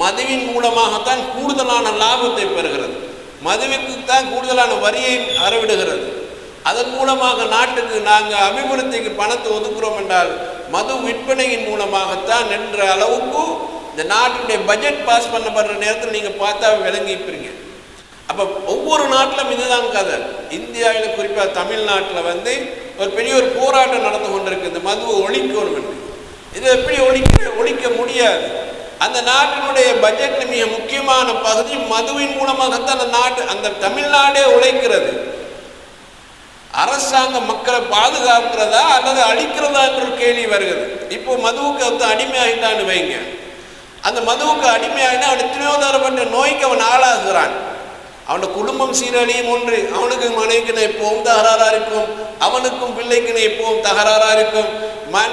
மதுவின் மூலமாகத்தான் கூடுதலான லாபத்தை பெறுகிறது, மதுவிற்கு தான் கூடுதலான வரியை அறவிடுகிறது. அதன் மூலமாக நாட்டுக்கு நாங்கள் அபிவிருத்திக்கு பணத்தை ஒதுக்குறோம் என்றால் மது விற்பனையின் மூலமாகத்தான் என்ற அளவுக்கு இந்த நாட்டுடைய பட்ஜெட் பாஸ் பண்ணப்படுற நேரத்தில் நீங்கள் பார்த்தா விளங்கிப்பீங்க. அப்போ ஒவ்வொரு நாட்டிலும் இதுதான் கதை. இந்தியாவில் குறிப்பாக தமிழ்நாட்டில் ஒரு பெரிய ஒரு போராட்டம் நடந்து கொண்டிருக்கு, இந்த மதுவை ஒழிக்கணும் என்று. இதை எப்படி ஒழிக்க முடியாது. அந்த நாட்டினுடைய பட்ஜெட்டில் மிக முக்கியமான பகுதி மதுவின் மூலமாகத்தான் அந்த தமிழ்நாடே உழைக்கிறது. அரசாங்கம் மக்களை பாதுகாக்கிறதா அல்லது அழிக்கிறதா என்ற ஒரு கேள்வி வருகிறது. இப்போ மதுவுக்கு அடிமையாகிட்டான்னு வைங்க, அந்த மதுவுக்கு அடிமையாகினா அவன் எத்தனையோ தரப்பட்ட நோய்க்கு அவன் ஆளாகிறான். அவனோட குடும்பம் சீரழியும் ஒன்று, அவனுக்கு மனைவிக்குன்னு எப்பவும் தகராறாக இருக்கும், அவனுக்கும் பிள்ளைக்குன்னு எப்பவும் தகராறாக இருக்கும்.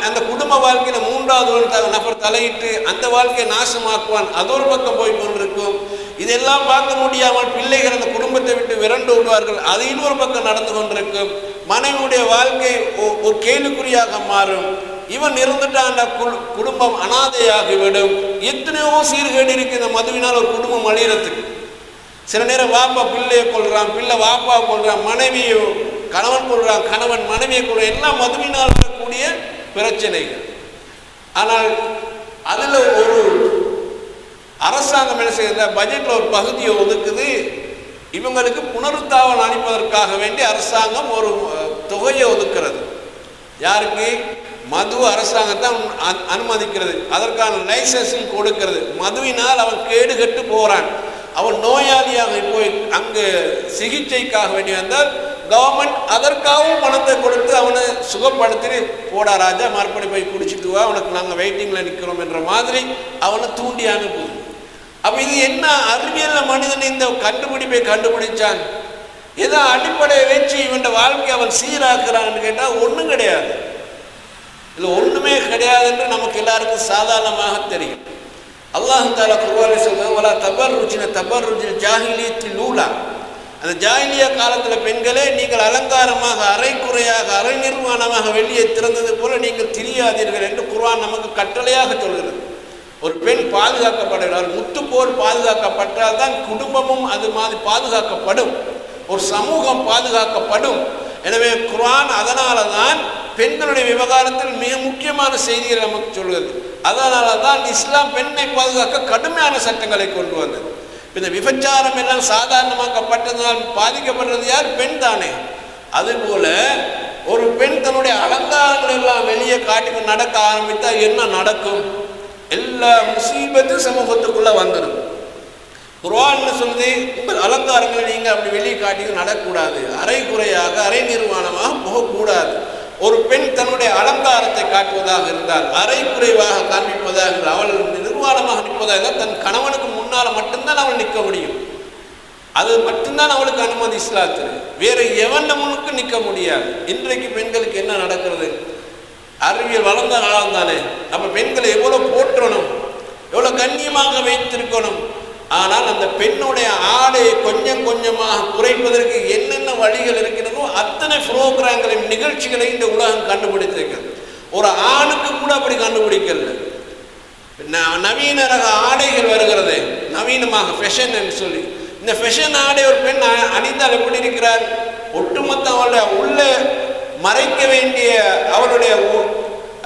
அந்த குடும்ப வாழ்க்கையில் மூன்றாவது ஒரு நபர் தலையிட்டு அந்த வாழ்க்கையை நாசமாக்குவான், அது ஒரு பக்கம் போய் கொண்டிருக்கும். இதெல்லாம் பார்க்க முடியாமல் பிள்ளைகள் அந்த குடும்பத்தை விட்டு விரண்டு விடுவார்கள், அது இன்னொரு பக்கம் நடந்து கொண்டிருக்கும். மனைவியுடைய வாழ்க்கை ஒரு கேள்விக்குறியாக மாறும். இவன் இருந்துட்டான், அந்த குடும்பம் அனாதையாகிவிடும். எத்தனையோ சீர்கேடு இருக்கு இந்த மதுவினால் ஒரு குடும்பம் அழியறதுக்கு. சில நேரம் வாப்பா பிள்ளையை கொள்றான், பிள்ளை வாப்பா கொள்றான், மனைவியை கணவன் கொள்றான், கணவன் மனைவியை கொள்றான், எல்லாம் மதுவினால் வரக்கூடிய பிரச்சனைகள். ஆனால் அதில் ஒரு அரசாங்கம் என்ன செய்யற பட்ஜெட்டில் ஒரு பகுதியை ஒதுக்குது, இவங்களுக்கு புனருத்தாவல் அளிப்பதற்காக வேண்டி அரசாங்கம் ஒரு தொகையை ஒதுக்கிறது. யாருக்கு? மது அரசாங்கத்தான் அனுமதிக்கிறது, அதற்கான லைசன்ஸும் கொடுக்கிறது. மதுவினால் அவன் கேடு கெட்டு போகிறான், அவன் நோயாளியாக போய் அங்கு சிகிச்சைக்காக வேண்டி வந்தால் கவர்மெண்ட் அதற்காகவும் பணத்தை கொடுத்து அவனை சுகப்படுத்தி போடா ராஜா மறுபடி போய் குடிச்சிட்டு வா, அவனுக்கு நாங்கள் வெயிட்டிங்கில் நிற்கிறோம் என்ற மாதிரி அவனை தூண்டி அனுப்புது. அப்போ இது என்ன அறிவியலில் மனிதன் இந்த கண்டுபிடிப்பை கண்டுபிடிச்சான்? ஏதோ அடிப்படையை வச்சு இவன் வாழ்க்கை அவன் சீராக்குறான்னு கேட்டால் ஒன்றும் கிடையாது. இதில் ஒன்றுமே கிடையாது என்று நமக்கு எல்லாருக்கும் சாதாரணமாக தெரியும். அல்லாஹ் தஆலா குர்ஆனில் சொல்றான், வலா தபர்ருஜின ஜாஹிலியத்தில் லூலா. அந்த ஜாஹிலியா காலத்தில் பெண்களே, நீங்கள் அலங்காரமாக அரைக்குறையாக அரை நிர்வாணமாக வெளியே திறந்தது போல நீங்கள் திரியாதீர்கள் என்று குர்ஆன் நமக்கு கட்டளையாக சொல்கிறது. ஒரு பெண் பாதுகாக்கப்படுகிறார், முத்து போல் பாதுகாக்கப்பட்டால் தான் குடும்பமும் அது மாதிரி பாதுகாக்கப்படும், ஒரு சமூகம் பாதுகாக்கப்படும். எனவே குர்ஆன் அதனால தான் பெண்களுடைய விவகாரத்தில் மிக முக்கியமான செய்திகளை நமக்கு சொல்கிறது. அதனால தான் இஸ்லாம் பெண்ணை பாதுகாக்க கடுமையான சட்டங்களை கொண்டு வந்தது. இந்த விபச்சாரம் எல்லாம் சாதாரணமாக்கப்பட்டதால் பாதிக்கப்படுறது யார்? பெண் தானே. அதுபோல ஒரு பெண் தன்னுடைய அலங்காரங்கள் எல்லாம் வெளியே காட்டி நடக்க ஆரம்பித்தால் என்ன நடக்கும்? எல்லா முசீபத்து சமூகத்துக்குள்ள வந்துடும். குர்ஆன் சொல்லுது, உங்கள் அலங்காரங்களை நீங்கள் அப்படி வெளியே காட்டி நடக்கூடாது, அரை குறையாக அரை நிர்வாணமாக போகக்கூடாது. ஒரு பெண் தன்னுடைய அலங்காரத்தை காட்டுவதாக இருந்தால், அரை குறைவாக காண்பிப்பதாக இருந்தால், அவள் நிர்வாணமாக நிற்பதாக இருந்தால் தன் கணவனுக்கு முன்னால் மட்டும்தான் அவள் நிற்க முடியும். அது மட்டும்தான் அவளுக்கு அனுமதி இஸ்லாத்தில், வேறு எவன் முன்னுக்கு நிற்க முடியாது. இன்றைக்கு பெண்களுக்கு என்ன நடக்கிறது? அறிவியல் வளர்ந்த காலம் தானே. அப்போ பெண்களை எவ்வளோ போற்றணும், எவ்வளோ கண்ணியமாக வைத்திருக்கணும். ஆனால் அந்த பெண்ணுடைய ஆடையை கொஞ்சம் கொஞ்சமாக குறைப்பதற்கு என்னென்ன வழிகள் இருக்கிறதோ அத்தனை புரோகிராம்களையும் நிகழ்ச்சிகளையும் இந்த உலகம் கண்டுபிடித்திருக்கிறது. ஒரு ஆணுக்கு கூட அப்படி கண்டுபிடிக்கல. நவீன ரக ஆடைகள் வருகிறது, நவீனமாக ஃபேஷன் என்று சொல்லி. இந்த ஃபேஷன் ஆடை ஒரு பெண் அணிந்தால் எப்படி இருக்கிறார்? ஒட்டுமொத்த அவளுடைய உள்ளே மறைக்க வேண்டிய அவளுடைய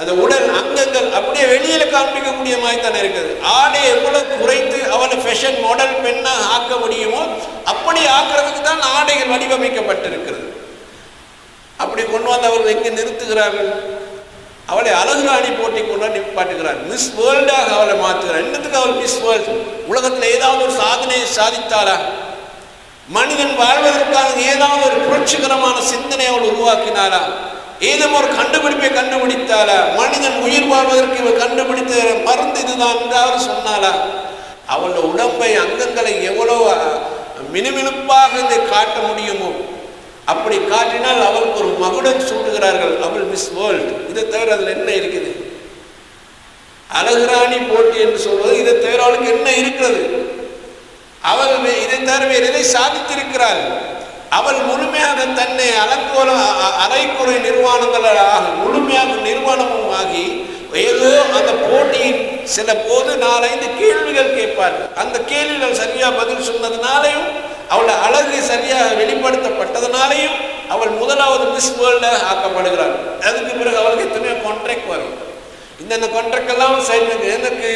அந்த உடல் அங்கங்கள் அப்படியே வெளியில காண்பிக்கக்கூடிய மாதிரி தானே இருக்குது. ஆடை எவ்வளவு குறைத்து அவளை ஃபேஷன் மாடல் பெண்ணாக ஆக்க முடியுமோ அப்படி ஆக்குறதுக்கு தான் ஆடைகள் வடிவமைக்கப்பட்டிருக்கிறது. அப்படி கொண்டு வந்து அவர்கள் எங்கே நிறுத்துகிறார்கள்? அவளை அழகுராணி போட்டி கொண்டு நிப்பாட்டுகிறார், மிஸ் வேர்ல்டாக அவளை மாற்றுகிறார். என்னத்துக்கு அவள் மிஸ் வேர்ல்டு? உலகத்தில் ஏதாவது ஒரு சாதனையை சாதித்தாளா? மனிதன் வாழ்வதற்காக ஏதாவது ஒரு புரட்சிகரமான சிந்தனை அவள் உருவாக்கினாரா? ஏதோ ஒரு கண்டுபிடிப்பை கண்டுபிடித்தாளா? மனிதன் உயிர் வாழ்வதற்கு இவள் கண்டுபிடித்த மருந்து இதுதான் என்று அவர் சொன்னாளா? அவளோட உடம்பை அங்கங்களை எவ்வளோ மினுமினுப்பாக இதை காட்ட முடியுமோ அப்படி காட்டினால் அவளுக்கு ஒரு மகுடம் சூட்டுகிறார்கள், அவள் மிஸ் வேர்ல்டு. இதை தவிர அதில் என்ன இருக்குது? அழகுராணி போட்டி என்று சொல்வது இதை தவிர அவளுக்கு என்ன இருக்கிறது? அவள் இதை தவிர வேறு எதை சாதித்திருக்கிறாள்? அவள் முழுமையாக தன்னை அலங்கோல அரைக்குறை நிர்வாணங்களாக முழுமையாக நிர்வாணமும் ஆகி ஏதோ அந்த போட்டியின் சில போது 4-5 கேள்விகள் கேட்பார்கள். அந்த கேள்விகள் சரியா பதில் சொன்னதுனாலையும் அவளோட அழகு சரியாக வெளிப்படுத்தப்பட்டதுனாலையும் அவள் முதலாவது மிஸ் வேர்ல்ட ஆக்கப்படுகிறாள். அதுக்கு பிறகு அவளுக்கு எத்தனையோ கான்ட்ராக்ட் வரும். இந்த கான்ட்ராக்ட் எல்லாம் சைன் வைக்க எனக்கு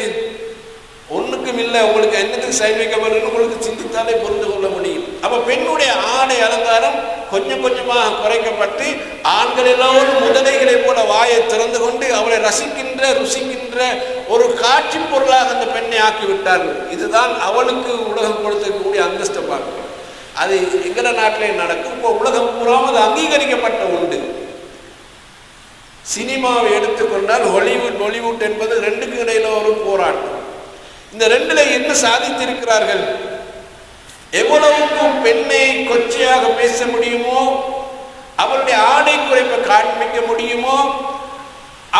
ஒன்றுக்கும் இல்லை, உங்களுக்கு என்னத்துக்கு சைன் வைக்கப்படுன்னு உங்களுக்கு சிந்தித்தாலே புரிந்து கொள்ள முடியும். அப்போ பெண்ணுடைய ஆடை அலங்காரம் கொஞ்சம் கொஞ்சமாக குறைக்கப்பட்டு ஆண்கள் எல்லோரும் முதலைகளை போல வாயை திறந்து கொண்டு அவளை ருசிக்கின்ற ஒரு காட்சி பொருளாக அந்த பெண்ணை ஆக்கிவிட்டார்கள். இதுதான் அவளுக்கு உலகம் கொடுத்தக்கூடிய அந்தஸ்தை பார்க்கணும். அது எங்கட நாட்டிலே நடக்கும். இப்போ உலகம் பூராவும் அது அங்கீகரிக்கப்பட்ட உண்டு. சினிமாவை எடுத்துக்கொண்டால் ஹாலிவுட் என்பது ரெண்டுக்கு இடையில ஒரு போராட்டம். இந்த ரெண்டுல என்ன சாதித்திருக்கிறார்கள்? எவ்வளவுக்கு பெண்ணை கொச்சையாக பேச முடியுமோ, அவளுடைய ஆடை குறைப்பை காண்பிக்க முடியுமோ,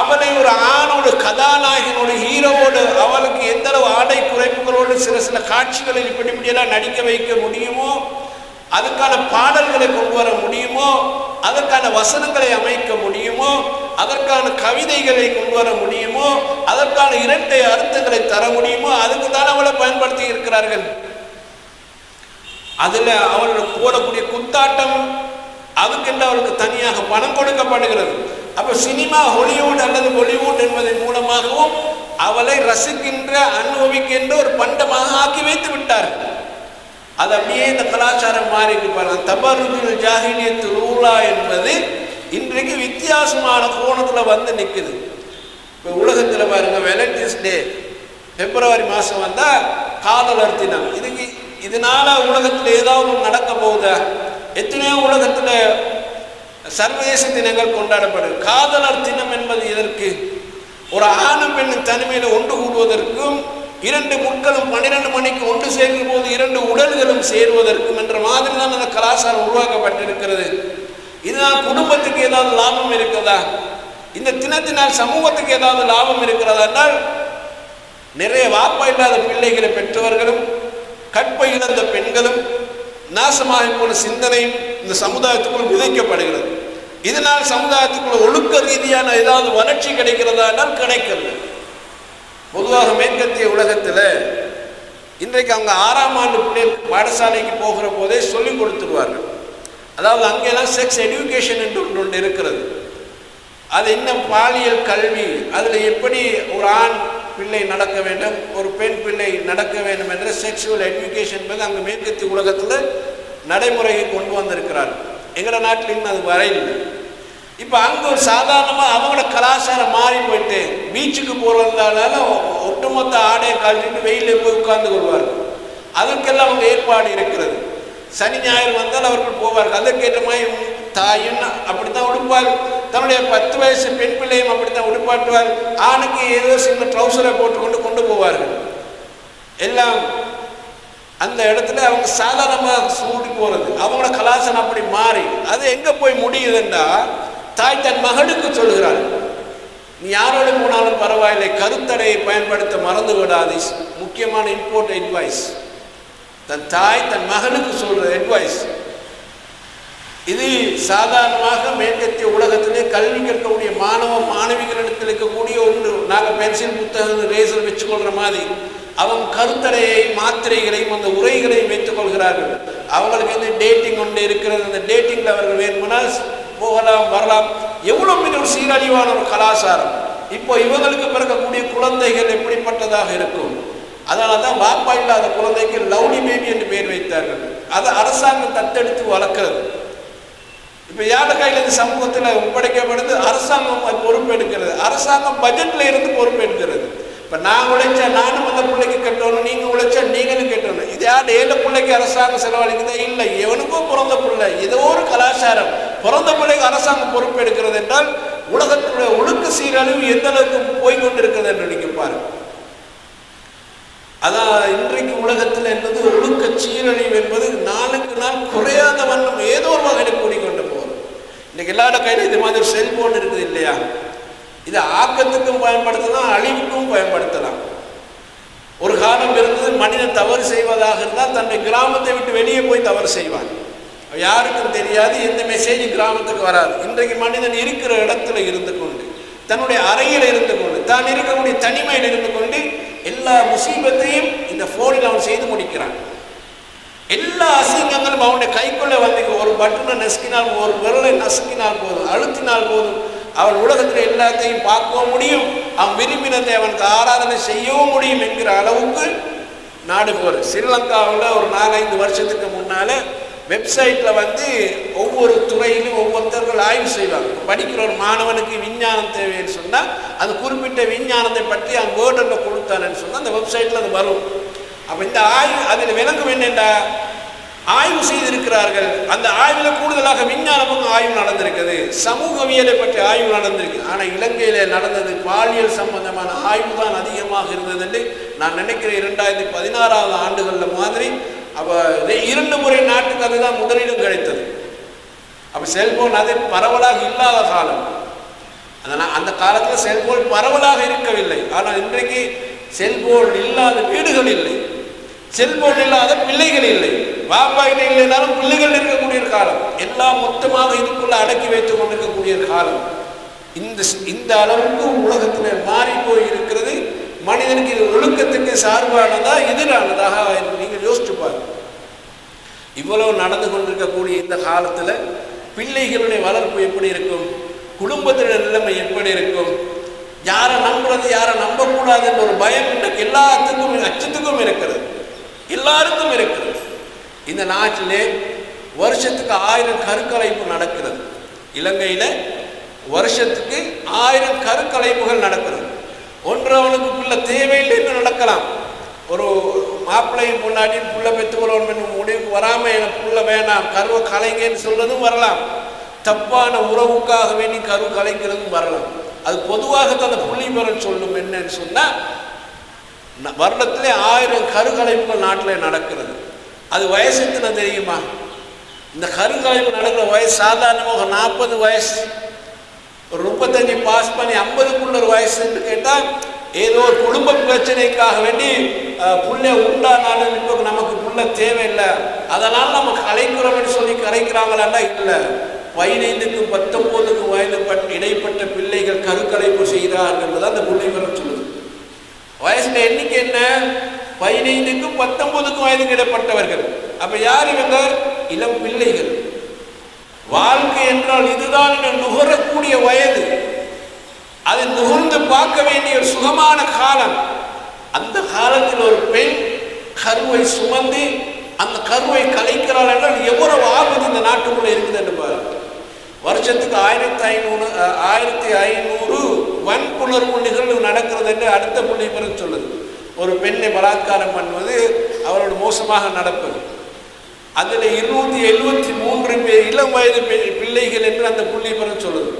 அவளை ஒரு ஆணோடு கதாநாயகனோடு ஹீரோவோடு அவளுக்கு எந்த அளவு ஆடை குறைப்புகளோடு சில காட்சிகளில் இப்படியெல்லாம் நடிக்க வைக்க முடியுமோ, அதுக்கான பாடல்களை கொண்டு வர முடியுமோ, அதற்கான வசனங்களை அமைக்க முடியுமோ, அதற்கான கவிதைகளை கொண்டு வர முடியுமோ, அதற்கான இரட்டை அர்த்தங்களை தர முடியுமோ, அதுக்கு தான் அவளை பயன்படுத்தி இருக்கிறார்கள். அதுல அவளுக்கு போடக்கூடிய குத்தாட்டம் அதுக்கென்று அவளுக்கு தனியாக பணம் கொடுக்கப்படுகிறது. அப்ப சினிமா ஹாலிவுட் அல்லது பாலிவுட் என்பதன் மூலமாகவும் அவளை ரசிக்கின்ற அனுபவிக்கின்ற ஒரு பண்டமாக ஆக்கி வைத்து விட்டார்கள். அது அப்படியே இந்த கலாச்சாரம் மாறி இருப்பாங்க. தபருஜுல் ஜாஹிலியத்துல் ஊலா என்பது இன்றைக்கு வித்தியாசமான கோணத்தில் வந்து நிற்குது. இப்போ உலகத்தில் பாருங்க, வேலண்டைன்ஸ் டே பிப்ரவரி மாதம் வந்தால் காதலர் தினம். இதனால உலகத்தில் ஏதாவது நடக்க போகுதா? எத்தனையோ உலகத்தில் சர்வதேச தினங்கள் கொண்டாடப்படுது. காதலர் தினம் என்பது எதற்கு? ஒரு ஆணும் பெண்ணின் தனிமையில் ஒன்று கூடுவதற்கும், 2 முட்களும் 12 மணிக்கு ஒன்று சேர்க்கும் போது 2 உடல்களும் சேருவதற்கும் என்ற மாதிரி தான் அந்த கலாச்சாரம் உருவாக்கப்பட்டிருக்கிறது. இதனால் குடும்பத்துக்கு ஏதாவது லாபம் இருக்கிறதா? இந்த தினத்தினால் சமூகத்துக்கு ஏதாவது லாபம் இருக்கிறதா என்றால், நிறைய வாப்பா இல்லாத பிள்ளைகளை பெற்றவர்களும் கற்பை இழந்த பெண்களும் நாசமாக போன சிந்தனையும் இந்த சமுதாயத்துக்குள் விதைக்கப்படுகிறது. இதனால் சமுதாயத்துக்குள்ள ஒழுக்க ரீதியான ஏதாவது வளர்ச்சி கிடைக்கிறதா என்றால் கிடைக்கிறது. பொதுவாக மேற்கத்திய உலகத்தில் இன்றைக்கு அவங்க 6ஆம் ஆண்டு பிள்ளைகள் பாடசாலைக்கு போகிற போதே சொல்லிக் கொடுத்துருவார்கள். அதாவது அங்கெல்லாம் செக்ஸ் எஜுகேஷன் என்று ஒன்று இருக்கிறது. அது இன்னும் பாலியல் கல்வி, அதில் எப்படி ஒரு ஆண் பிள்ளை நடக்க வேண்டும், ஒரு பெண் பிள்ளை நடக்க வேண்டும் என்ற செக்ஷுவல் எஜுகேஷன் என்பது அங்கே மேற்கத்திய உலகத்தில் நடைமுறையை கொண்டு வந்திருக்கிறார். எங்களோட நாட்டில் இன்னும் அது வரையில்லை. இப்போ அங்கே ஒரு சாதாரணமாக அவங்களோட கலாச்சாரம் மாறி போயிட்டு பீச்சுக்கு போகிறதுனால ஒட்டுமொத்த ஆடையை காட்டிட்டு வெயிலில் போய் உட்கார்ந்து கொள்வார்கள். அதற்கெல்லாம் அவங்க ஏற்பாடு இருக்கிறது. சனி ஞாயிறு வந்தால் அவர்கள் போவார்கள். அதற்கேற்ற மாதிரி தாயும் அப்படித்தான் உடுப்பார். தன்னுடைய 10 வயசு பெண் பிள்ளையும் அப்படித்தான் உடுப்பாட்டுவார். ஆணுக்கு ஏதோ சின்ன ட்ரௌசரை போட்டுக்கொண்டு கொண்டு போவார்கள். எல்லாம் அந்த இடத்துல அவங்க சாதாரணமாக சூடி போகிறது. அவங்களோட கலாச்சாரம் அப்படி மாறி அது எங்கே போய் முடியுதுன்னா, தாய் தன் மகனுக்கு சொல்கிறாள், நீ யாரோட போனாலும் பரவாயில்லை, கருத்தடையை பயன்படுத்த மறந்து விடாது. முக்கியமான இம்பார்ட்டன்ட் அட்வைஸ். தன் தாய் தன் மகனுக்கு சொல்ற அட்வைஸ். இது சாதாரணமாக மேற்கத்திய உலகத்திலே கல்வி கற்கக்கூடிய மாணவ மாணவிகளிடத்தில் இருக்கக்கூடிய ஒன்று. நாங்கள் பென்சில் புத்தகம் ரேசர் வச்சுக்கொள்கிற மாதிரி அவங்க கருத்தடையை மாத்திரைகளையும் அந்த உரைகளையும் வைத்துக் கொள்கிறார்கள். அவங்களுக்கு வந்து டேட்டிங் ஒன்று இருக்கிறது. அந்த டேட்டிங்கில் அவர்கள் வேணுமானால் போகலாம் வரலாம். எவ்வளோ பெரிய ஒரு சீரழிவான ஒரு கலாச்சாரம். இப்போ இவங்களுக்கு பிறக்கக்கூடிய குழந்தைகள் எப்படிப்பட்டதாக இருக்கும்? அதனால தான் வாப்பா இல்லாத குழந்தைக்கு லவ்லி பேபி என்று பெயர் வைத்தார்கள். அதை அரசாங்கம் தத்தெடுத்து வளர்க்கிறது. இப்போ யார கையில் இந்த சமூகத்தில் ஒப்படைக்கப்படுது? அரசாங்கம் பொறுப்பெடுக்கிறது. அரசாங்கம் பட்ஜெட்டில் இருந்து பொறுப்பெடுக்கிறது. இப்போ நான் உழைச்சா நானும் அந்த பிள்ளைக்கு கட்டணும், நீங்கள் உழைச்சா நீங்களும் கட்டணும். இது யார் ஏழை பிள்ளைக்கு அரசாங்கம் செலவழிக்குதா? இல்லை, எவனுக்கும் பிறந்த பிள்ளை. ஏதோ ஒரு கலாச்சாரம். பிறந்த பிள்ளைக்கு அரசாங்கம் பொறுப்பெடுக்கிறது என்றால் உலகத்துடைய ஒழுக்க சீரழிவு எந்த அளவுக்கு போய்கொண்டிருக்கிறது என்று நீங்கள் பாருங்க. அதான் இன்றைக்கு உலகத்தில் என்பது ஒழுக்க சீரழிவு என்பது நாளுக்கு நாள் குறையாத வண்ணம் ஏதோ ஒரு வகையில் கூடிக்கொண்டு போகுது. இன்னைக்கு எல்லாரோட கையில் இது மாதிரி செல்போன் இருக்குது இல்லையா? இதை ஆக்கத்துக்கும் பயன்படுத்தலாம், அழிவுக்கும் பயன்படுத்தலாம். ஒரு காலம் இருந்தது, மனிதன் தவறு செய்வதாக இருந்தால் தன்னுடைய கிராமத்தை விட்டு வெளியே போய் தவறு செய்வான். யாருக்கும் தெரியாது, எந்த மெசேஜும் கிராமத்துக்கு வராது. இன்றைக்கு மனிதன் இருக்கிற இடத்துல இருந்து கொண்டு, தன்னுடைய அறையில் இருந்து கொண்டு, தான் இருக்கக்கூடிய தனிமையில் இருந்து கொண்டு எல்லா முசீபத்தையும் இந்த ஃபோனில் அவன் செய்து முடிக்கிறான். எல்லா அசிங்கங்களும் அவனுடைய கைக்குள்ளே வந்து ஒரு பட்டனை நசுக்கினால், ஒரு விரலை நசுக்கினால் போதும், அழுத்தினால் போதும், அவன் உலகத்தில் எல்லாத்தையும் பார்க்கவும் முடியும், அவன் விரும்பினதை அவனுக்கு ஆராதனை செய்யவும் முடியும் என்கிற அளவுக்கு நாடு போகுது. ஸ்ரீலங்காவில் ஒரு 4-5 வருஷத்துக்கு முன்னால் வெப்சைட்டில் வந்து ஒவ்வொரு துறையிலும் ஒவ்வொருத்தர்கள் ஆய்வு செய்வாங்க. படிக்கிற ஒரு மாணவனுக்கு விஞ்ஞானம் தேவைன்னு சொன்னால் அது குறிப்பிட்ட விஞ்ஞானத்தை பற்றி அவன் வேர்டில் கொடுத்தானு சொன்னால் அந்த வெப்சைட்டில் அது வரும். அப்போ இந்த ஆய்வு அதில் விளங்கும் என்னென்னா, ஆய்வு செய்திருக்கிறார்கள். அந்த ஆய்வில் கூடுதலாக விஞ்ஞானமும் ஆய்வு நடந்திருக்குது, சமூகவியலை பற்றி ஆய்வு நடந்திருக்கு. ஆனால் இலங்கையில் நடந்தது பாலியல் சம்பந்தமான ஆய்வு தான் அதிகமாக இருந்தது என்று நான் நினைக்கிறேன். 2016 ஆண்டுகளில் மாதிரி அப்போ 2 முறை நாட்டுக்கு அதுதான் முதலிடம் கிடைத்தது. அப்போ செல்போன் அது பரவலாக இல்லாத காலம். அதனால் அந்த காலத்தில் செல்போன் பரவலாக இருக்கவில்லை. ஆனால் இன்றைக்கு செல்போன் இல்லாத வீடுகள் இல்லை, செல்போன் இல்லாத பிள்ளைகள் இல்லை, வாப்பாயிட்ட இல்லைனாலும் பிள்ளைகள் இருக்கக்கூடிய காலம். எல்லாம் மொத்தமாக இதுக்குள்ள அடக்கி வைத்துக் கொண்டிருக்கக்கூடிய காலம். இந்த அளவுக்கு உலகத்தில் மாறி போய் இருக்கிறது. மனிதனுக்கு இது ஒழுக்கத்துக்கு சார்பானதா எதிரானதாக நீங்கள் யோசிச்சு பாருங்க. இவ்வளவு நடந்து கொண்டிருக்கக்கூடிய இந்த காலத்தில் பிள்ளைகளுடைய வளர்ப்பு எப்படி இருக்கும், குடும்பத்தினுடைய நிலைமை எப்படி இருக்கும், யாரை நம்புறது யாரை நம்பக்கூடாது என்ற ஒரு பயம் இன்றைக்கு எல்லாத்துக்கும் அச்சத்துக்கும் இருக்கிறது, எல்லாருக்கும் இருக்கிறது. இந்த நாட்டிலே வருஷத்துக்கு 1000 கருக்கலைப்பு நடக்கிறது. இலங்கையில் வருஷத்துக்கு 1000 கருக்கலைப்புகள் நடக்கிறது. ஒன்றவனுக்கு புள்ள தேவையில்லைன்னு நடக்கலாம். ஒரு மாப்பிள்ளையும் பொண்டாட்டியும் புள்ள பெற்றுக்கொள்ளணும் முடிவுக்கு வராமல் எனக்கு புள்ள வேணாம் கருவை கலைங்கன்னு சொல்றதும் வரலாம். தப்பான உறவுக்காக வேண்டி கரு கலைக்கிறதும் வரலாம். அது பொதுவாகத்தான் அந்த புள்ளி பெறல் சொல்லும். என்னன்னு சொன்னால் வருடத்திலே 1000 கருக்கலைப்புகள் நாட்டில் நடக்கிறது. அது வயசு எத்தனை தெரியுமா? இந்த கருக்கலைப்பு நடக்கிற வயசு சாதாரணமாக 40 வயசு, ஒரு 35 பாஸ் பண்ணி 50க்குள்ள ஒரு வயசுன்னு கேட்டால் ஏதோ ஒரு குடும்ப பிரச்சனைக்காக வேண்டி புள்ள உண்டானாலும் இப்போ நமக்கு புள்ள தேவையில்லை அதனால் நம்ம கலைக்கிறோம்னு சொல்லி கலைக்கிறாங்களா? இல்லை. 15க்கும் 19க்கும் வயது இடைப்பட்ட பிள்ளைகள் கருக்கலைப்பு செய்கிறார்கள் தான் அந்த புள்ளிவரம் சொல்லுது. வயசுல எண்ணிக்கை என்ன? 15க்கும் 19க்கும் வயதுக்கு இடைப்பட்டவர்கள். அப்ப யார் இவங்க? இளம் பிள்ளைகள். வாழ்க்கை என்றால் இதுதான் நுகரக்கூடிய வயது, அதை நுகர்ந்து பார்க்க வேண்டிய ஒரு சுகமான காலம். அந்த காலத்தில் ஒரு பெண் கருவை சுமந்து அந்த கருவை கலைக்கிறாள் என்றால் எவ்வளவு ஆபத்து இந்த நாட்டுக்குள்ள இருக்குது என்று பாருங்க. வருஷத்துக்கு 1500 வன்புணர்வு நிகழ்வு நடக்கிறது என்று அடுத்த புள்ளி பெற சொல்லுது. ஒரு பெண்ணை பலாத்காரம் பண்ணுவது, அவரோட மோசமாக நடப்பது. அதில் 273 பேர் இளம் வயது பிள்ளைகள் என்று அந்த புள்ளி பெற சொல்லுது.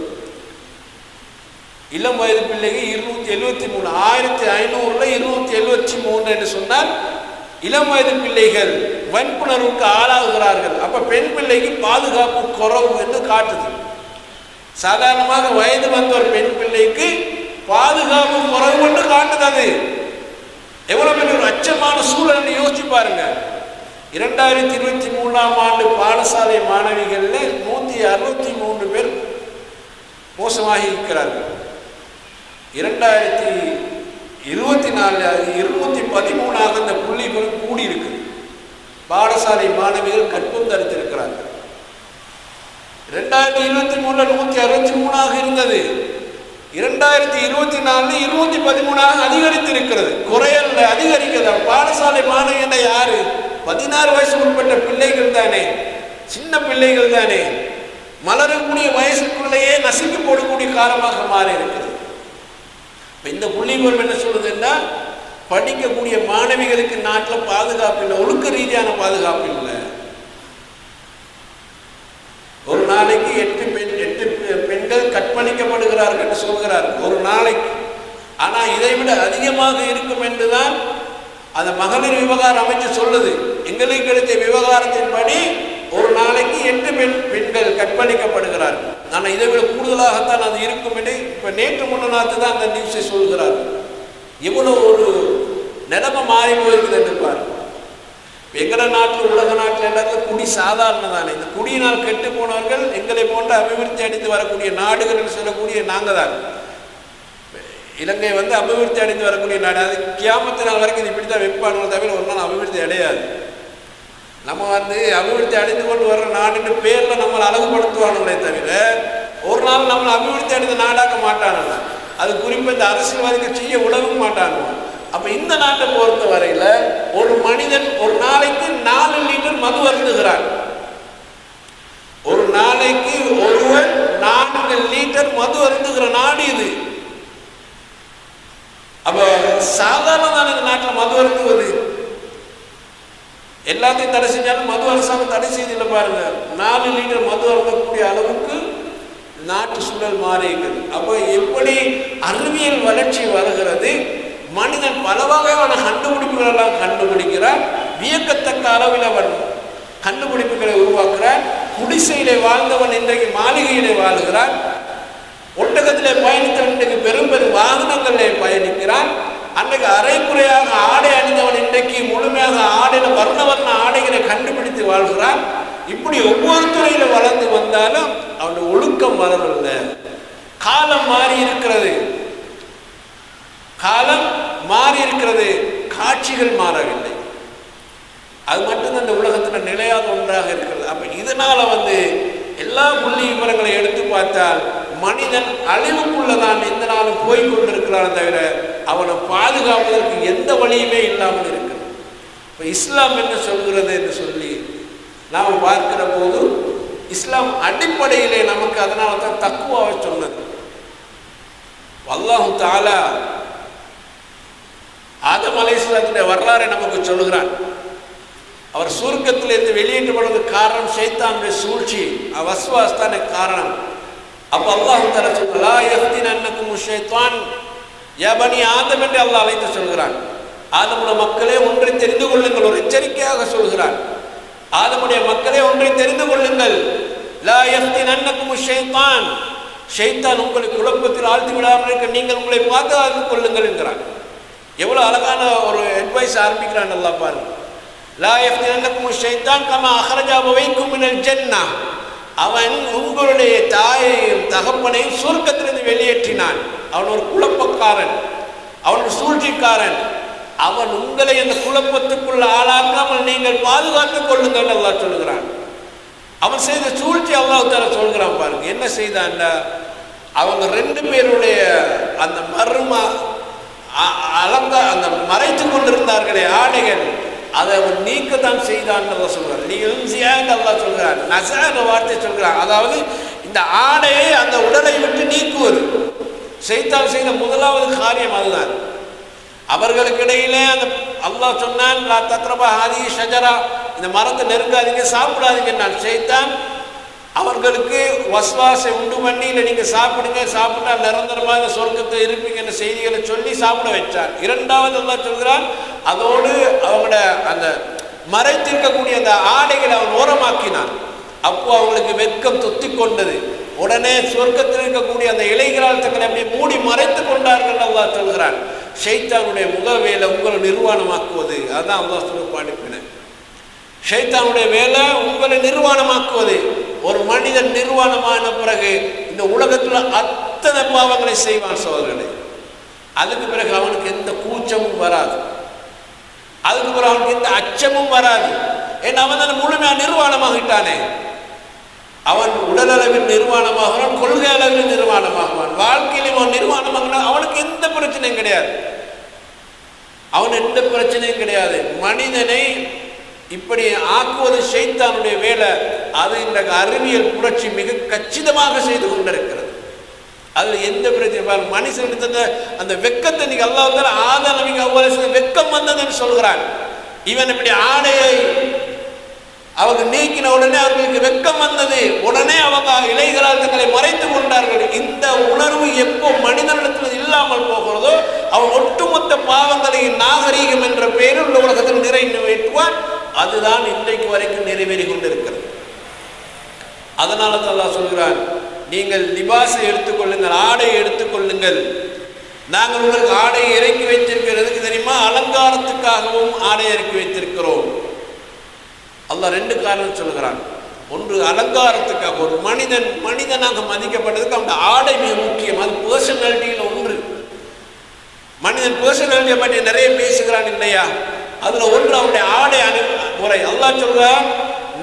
இளம் வயது பிள்ளைகள் 273, 1500ல் 273 என்று சொன்னால் இளம் வயது பிள்ளைகள் வன்புணர்வுக்கு ஆளாகிறார்கள். அப்ப பெண் பிள்ளைக்கு பாதுகாப்பு குறைவு என்று காட்டுது. சாதாரணமாக வயது வந்த ஒரு பெண் பிள்ளைக்கு பாதுகாப்பு குறைவு என்று காட்டுது. அது எவ்வளவு பெரிய ஒரு அச்சமான சூழல் யோசிச்சு பாருங்க. 2023ஆம் ஆண்டு பாடசாலை மாணவிகள்ல 163 பேர் மோசமாகி இருக்கிறார்கள். 2024 213ஆக அந்த புள்ளிகள் கூடி இருக்கு. பாடசாலை மாணவிகள் கற்பம் தரித்திருக்கிறார்கள். 2023ல் 163ஆக இருந்தது. 2024 213ஆக அதிகரித்திருக்கிறது. குறையல்ல, அதிகரிக்கிறது. பாடசாலை மாணவிகள் யாரு? 16 வயசு உட்பட்ட பிள்ளைகள் தானே, சின்ன பிள்ளைகள் தானே, மலரக்கூடிய வயசுக்குள்ளேயே நசுக்கி போடக்கூடிய காலமாக மாறி இருக்கிறது. இந்த புள்ளிவிவரம் என்ன சொல்லுதுன்னா, படிக்கக்கூடிய மாணவிகளுக்கு நாட்டில் பாதுகாப்பு இல்லை, ஒழுக்க ரீதியான பாதுகாப்பு இல்லை. ஒரு நாளைக்கு 8 பெண்கள் கற்பழிக்கப்படுகிறார்கள் என்று சொல்கிறார்கள் ஒரு நாளைக்கு. ஆனால் இதை விட அதிகமாக இருக்கும் என்றுதான் அந்த மகளிர் விவகார அமைச்சு சொல்லுது. எங்களுக்கு கிடைத்த விவகாரத்தின்படி ஒரு நாளைக்கு 8 பெண்கள் கற்பழிக்கப்படுகிறார்கள். ஆனால் இதை விட கூடுதலாகத்தான் அது இருக்கும் என்று இப்போ நேற்று முன்னாத்து தான் அந்த நியூஸை சொல்கிறார்கள். எவ்வளோ ஒரு நிலைமை மாறி போயிருக்குது என்று பாருங்கள். எங்கட நாட்டில் உலக நாட்டில் எல்லாத்துக்கும் குடி சாதாரண தானே. இந்த குடியினால் கெட்டு போனவர்கள் எங்களை போன்ற அபிவிருத்தி அடைந்து வரக்கூடிய நாடுகள் சொல்லக்கூடிய நாங்கள் தான். இலங்கை அபிவிருத்தி அடைந்து வரக்கூடிய நாடு. அது கியாமத்து நாள் வரைக்கும் இது இப்படி தான் வைப்பானோ தவிர ஒரு நாள் அபிவிருத்தி அடையாது. நம்ம அபிவிருத்தி அடைந்து கொண்டு வர்ற நாடுன்ற பேரில் நம்மளை அழகுபடுத்துவானுங்களே தவிர ஒரு நாள் நம்மளை அபிவிருத்தி அடைந்த நாடாக்க மாட்டானுங்க. அது குறிப்பாக இந்த அரசியல்வாதிகள் செய்ய உதவும் மாட்டானுங்க. அப்போ இந்த நாட்டை பொறுத்த வரையில் ஒரு மனிதன் ஒரு நாளைக்கு 4 லிட்டர் மது அருந்துகிறான். ஒரு நாளைக்கு ஒருவன் 4 லிட்டர் மது அருந்துகிற நாடு இது. அப்போ சாதாரண இந்த நாட்டில் மது அருந்துவது எல்லாத்தையும் தடை செஞ்சாலும் மது அரசாங்கம் தடை செய்தில்லை பாருங்க. 4 லிட்டர் மது அருந்தக்கூடிய அளவுக்கு நாட்டு சூழல் மாறி இருக்குது. அப்போ எப்படி அறிவியல் வளர்ச்சி வருகிறது, மனிதன் பல வகையான கண்டுபிடிப்புகளெல்லாம் கண்டுபிடிக்கிறான். வியக்கத்தக்க அளவில் அவன் கண்டுபிடிப்புகளை உருவாக்குறான். குடிசையிலே வாழ்ந்தவன் இன்றைக்கு மாளிகையிலே வாழ்கிறான். ஒட்டகத்திலே பயணித்தவன் இன்றைக்கு பெரும் பெரும் வாகனங்களிலே பயணிக்கிறான். அன்றைக்கு அரைக்குறையாக ஆடை அணிந்தவன் இன்றைக்கு முழுமையாக ஆடையில வர்ண ஆடைகளை கண்டுபிடித்து வாழ்கிறான். இப்படி ஒவ்வொரு துறையில வளர்ந்து வந்தாலும் அவனுடைய ஒழுக்கம் வரவில்லை. காலம் மாறி இருக்கிறது, காலம் மாறி இருக்கிறது, காட்சிகள் மாறவில்லை. அது மட்டும்தான் இந்த உலகத்தில் நிலையாத ஒன்றாக இருக்கிறது. அப்ப இதனால எல்லா புள்ளி விவரங்களை எடுத்து பார்த்தால் மனிதன் அழிவுக்குள்ளதான் எந்த நாளும் போய்கொண்டிருக்கிறான் தவிர அவனை பாதுகாப்பதற்கு எந்த வழியுமே இல்லாமல் இருக்கிறது. இப்போ இஸ்லாம் என்ன சொல்கிறது என்று சொல்லி நாம் பார்க்கிற போது இஸ்லாம் அடிப்படையிலே நமக்கு அதனால தான் தக்குவாவை சொன்னது. அல்லாஹ் தஆலா ஆதம் அலைஹிஸ்ஸலாத்துடைய வரலாறை நமக்கு சொல்லுகிறான். அவர் சுருக்கத்திலிருந்து வெளியேற்றப்படுவதற்கு காரணம் ஷைத்தானுடைய சூழ்ச்சி, வஸ்வாஸ் தானே காரணம். அப்போ அல்லாஹ் தஆலா சொல்கிறான், லா யஃப்தினன்னகும் ஷைத்தான் யா பனி ஆதம் என்று அல்லாஹ் அழைத்து சொல்கிறான். ஆதமுடைய மக்களே ஒன்றை தெரிந்து கொள்ளுங்கள், ஒரு எச்சரிக்கையாக சொல்கிறான். ஆதமுடைய மக்களே ஒன்றை தெரிந்து கொள்ளுங்கள், லா யஃப்தினன்னகும் ஷைத்தான், ஷைத்தான் உங்களை குழப்பத்தில் ஆழ்த்தி விடாமல் இருக்க நீங்கள் உங்களை பாதுகாத்துக் கொள்ளுங்கள் என்கிறான். எவ்வளவு அழகான ஒரு அட்வைஸ் ஆரம்பிக்கிறான் அல்லாஹ் பாருங்க. லா யஃப்தினன்னகும் ஷைத்தான் கமா அஹ்ரஜ அபவைக்கும் மினல் ஜன்னah, அவன் உங்களுடைய தாயையும் தகப்பனையும் சுருக்கத்திலிருந்து வெளியேற்றினான். அவன் ஒரு குழப்பக்காரன், அவன் ஒரு சூழ்ச்சிக்காரன். அவன் உங்களை அந்த குழப்பத்துக்குள்ள ஆளாக்காமல் நீங்கள் பாதுகாத்துக் கொள்ளுங்கள் அல்லாஹ் சொல்கிறான். அவன் செய்த சூழ்ச்சி அல்லாஹ் தஆலா சொல்கிறான் பாருங்க. என்ன செய்தான்டா, அவங்க 2 பேருடைய அந்த அந்த மறைத்து கொண்டிருந்தார்களே ஆடைகள், அதை அவன் நீக்கத்தான் செய்தான் சொல்கிறான். நீ அல்லாஹ் சொல்கிறான், நஸான வார்த்தை சொல்கிறான். அதாவது இந்த ஆடையை அந்த உடலை விட்டு நீக்குவது ஷைத்தான் செய்த முதலாவது காரியம் அதுதான். அவர்களுக்கு இடையிலே அந்த அல்லாஹ் சொன்னான், லா தக்ரபா ஹாதிஹி ஷஜரா, இந்த மரத்தை நெருங்காதீங்க, சாப்பிடாதீங்க. நான் ஷைத்தான் அவர்களுக்கு வஸ்வாசை உண்டு பண்ணி, இல்லை நீங்கள் சாப்பிடுங்க, சாப்பிட்டா நிரந்தரமாக இந்த சொர்க்கத்தை இருப்பீங்க என்ற செய்திகளை சொல்லி சாப்பிட வச்சான். இரண்டாவது அல்லாஹ் சொல்கிறான், அதோடு அவங்களோட அந்த மறைத்திருக்கக்கூடிய அந்த ஆடைகளை அவன் ஓரமாக்கினான். அப்போ அவங்களுக்கு வெட்கம் தொத்தி கொண்டது. உடனே சொர்க்கத்தில் இருக்கக்கூடிய அந்த இலைகளால் தங்களை அப்படியே மூடி மறைத்து கொண்டார்கள் அல்லாஹ் சொல்கிறான். ஷைத்தானுடைய முதல் வேலை உங்களை நிர்வாணமாக்குவது. அதுதான் அல்லாஹ் சொல்ல பாடிப்பினேன். ஷைத்தானுடைய வேலை உங்களை நிர்வாணமாக்குவது. ஒரு மனிதன் நிர்வாணமான பிறகு இந்த உலகத்தில் அத்தனை பாவங்களை செய்வான் சோதரர்களே. அதுக்கு பிறகு அவனுக்கு எந்த கூச்சமும் வராது, அதுக்கு பிறகு அவனுக்கு எந்த அச்சமும் வராது. ஏன்னா அவன் தான் முழுமையாக நிர்வாணமாகிட்டானே. அவன் உடல் அளவில் நிர்வாணமாகிறான், கொள்கை அளவில் நிர்வாணமாகுவான், வாழ்க்கையிலும் அவன் நிர்வாணமாகிறான். அவனுக்கு எந்த பிரச்சனையும் கிடையாது, அவன் எந்த பிரச்சனையும் கிடையாது. மனிதனை இப்படி ஆக்குவது ஷைத்தானுடைய வேலை. அது இந்த அறிவியல் புரட்சி மிக கச்சிதமாக செய்து கொண்டிருக்கிறது. அதுல எந்த பிரச்சனை மனுஷனுக்கு அந்த வெக்கத்தை நீங்க அல்லாஹ் தஆலா ஆதம் நபிக்கு அவ்வளவு வெக்கம் வந்ததுன்னு சொல்கிறான். இவன் இப்படி ஆடையை அவங்க நீக்கின உடனே அவர்களுக்கு வெக்கம் வந்தது. உடனே அவங்க இலைகளால் தங்களை மறைத்து கொண்டார்கள். இந்த உணர்வு எப்போ மனிதனிடத்தில் இல்லாமல் போகிறதோ அவன் ஒட்டுமொத்த பாவங்களையும் நாகரீகம் என்ற பெயரில் உள்ள உலகத்தில் நிறைவேற்றுவான். அதுதான் இன்றைக்கு வரைக்கும் நிறைவேறி கொண்டிருக்கிறது. அதனால தான் அல்லாஹ் சொல்கிறான், நீங்கள் லிபாஸை எடுத்துக்கொள்ளுங்கள், ஆடையை எடுத்துக்கொள்ளுங்கள். நாங்கள் உங்களுக்கு ஆடையை இறக்கி வைத்திருக்கிறதுக்கு தெரியுமா, அலங்காரத்துக்காகவும் ஆடையை இறக்கி வைத்திருக்கிறோம். அல்லாஹ் ரெண்டு காரணம் சொல்கிறான். ஒன்று அலங்காரத்துக்காக, ஒரு மனிதனாக மதிக்கப்பட்டதுக்கு அவனுடைய ஆடை மிக முக்கியம். அது பர்சனாலிட்டியில் ஒன்று. மனிதன் பர்சனாலிட்டியை பற்றி நிறைய பேசுகிறான் இல்லையா? அதுல ஒன்று அவனுடைய ஆடை முறை. அல்லாஹ் சொல்றான்,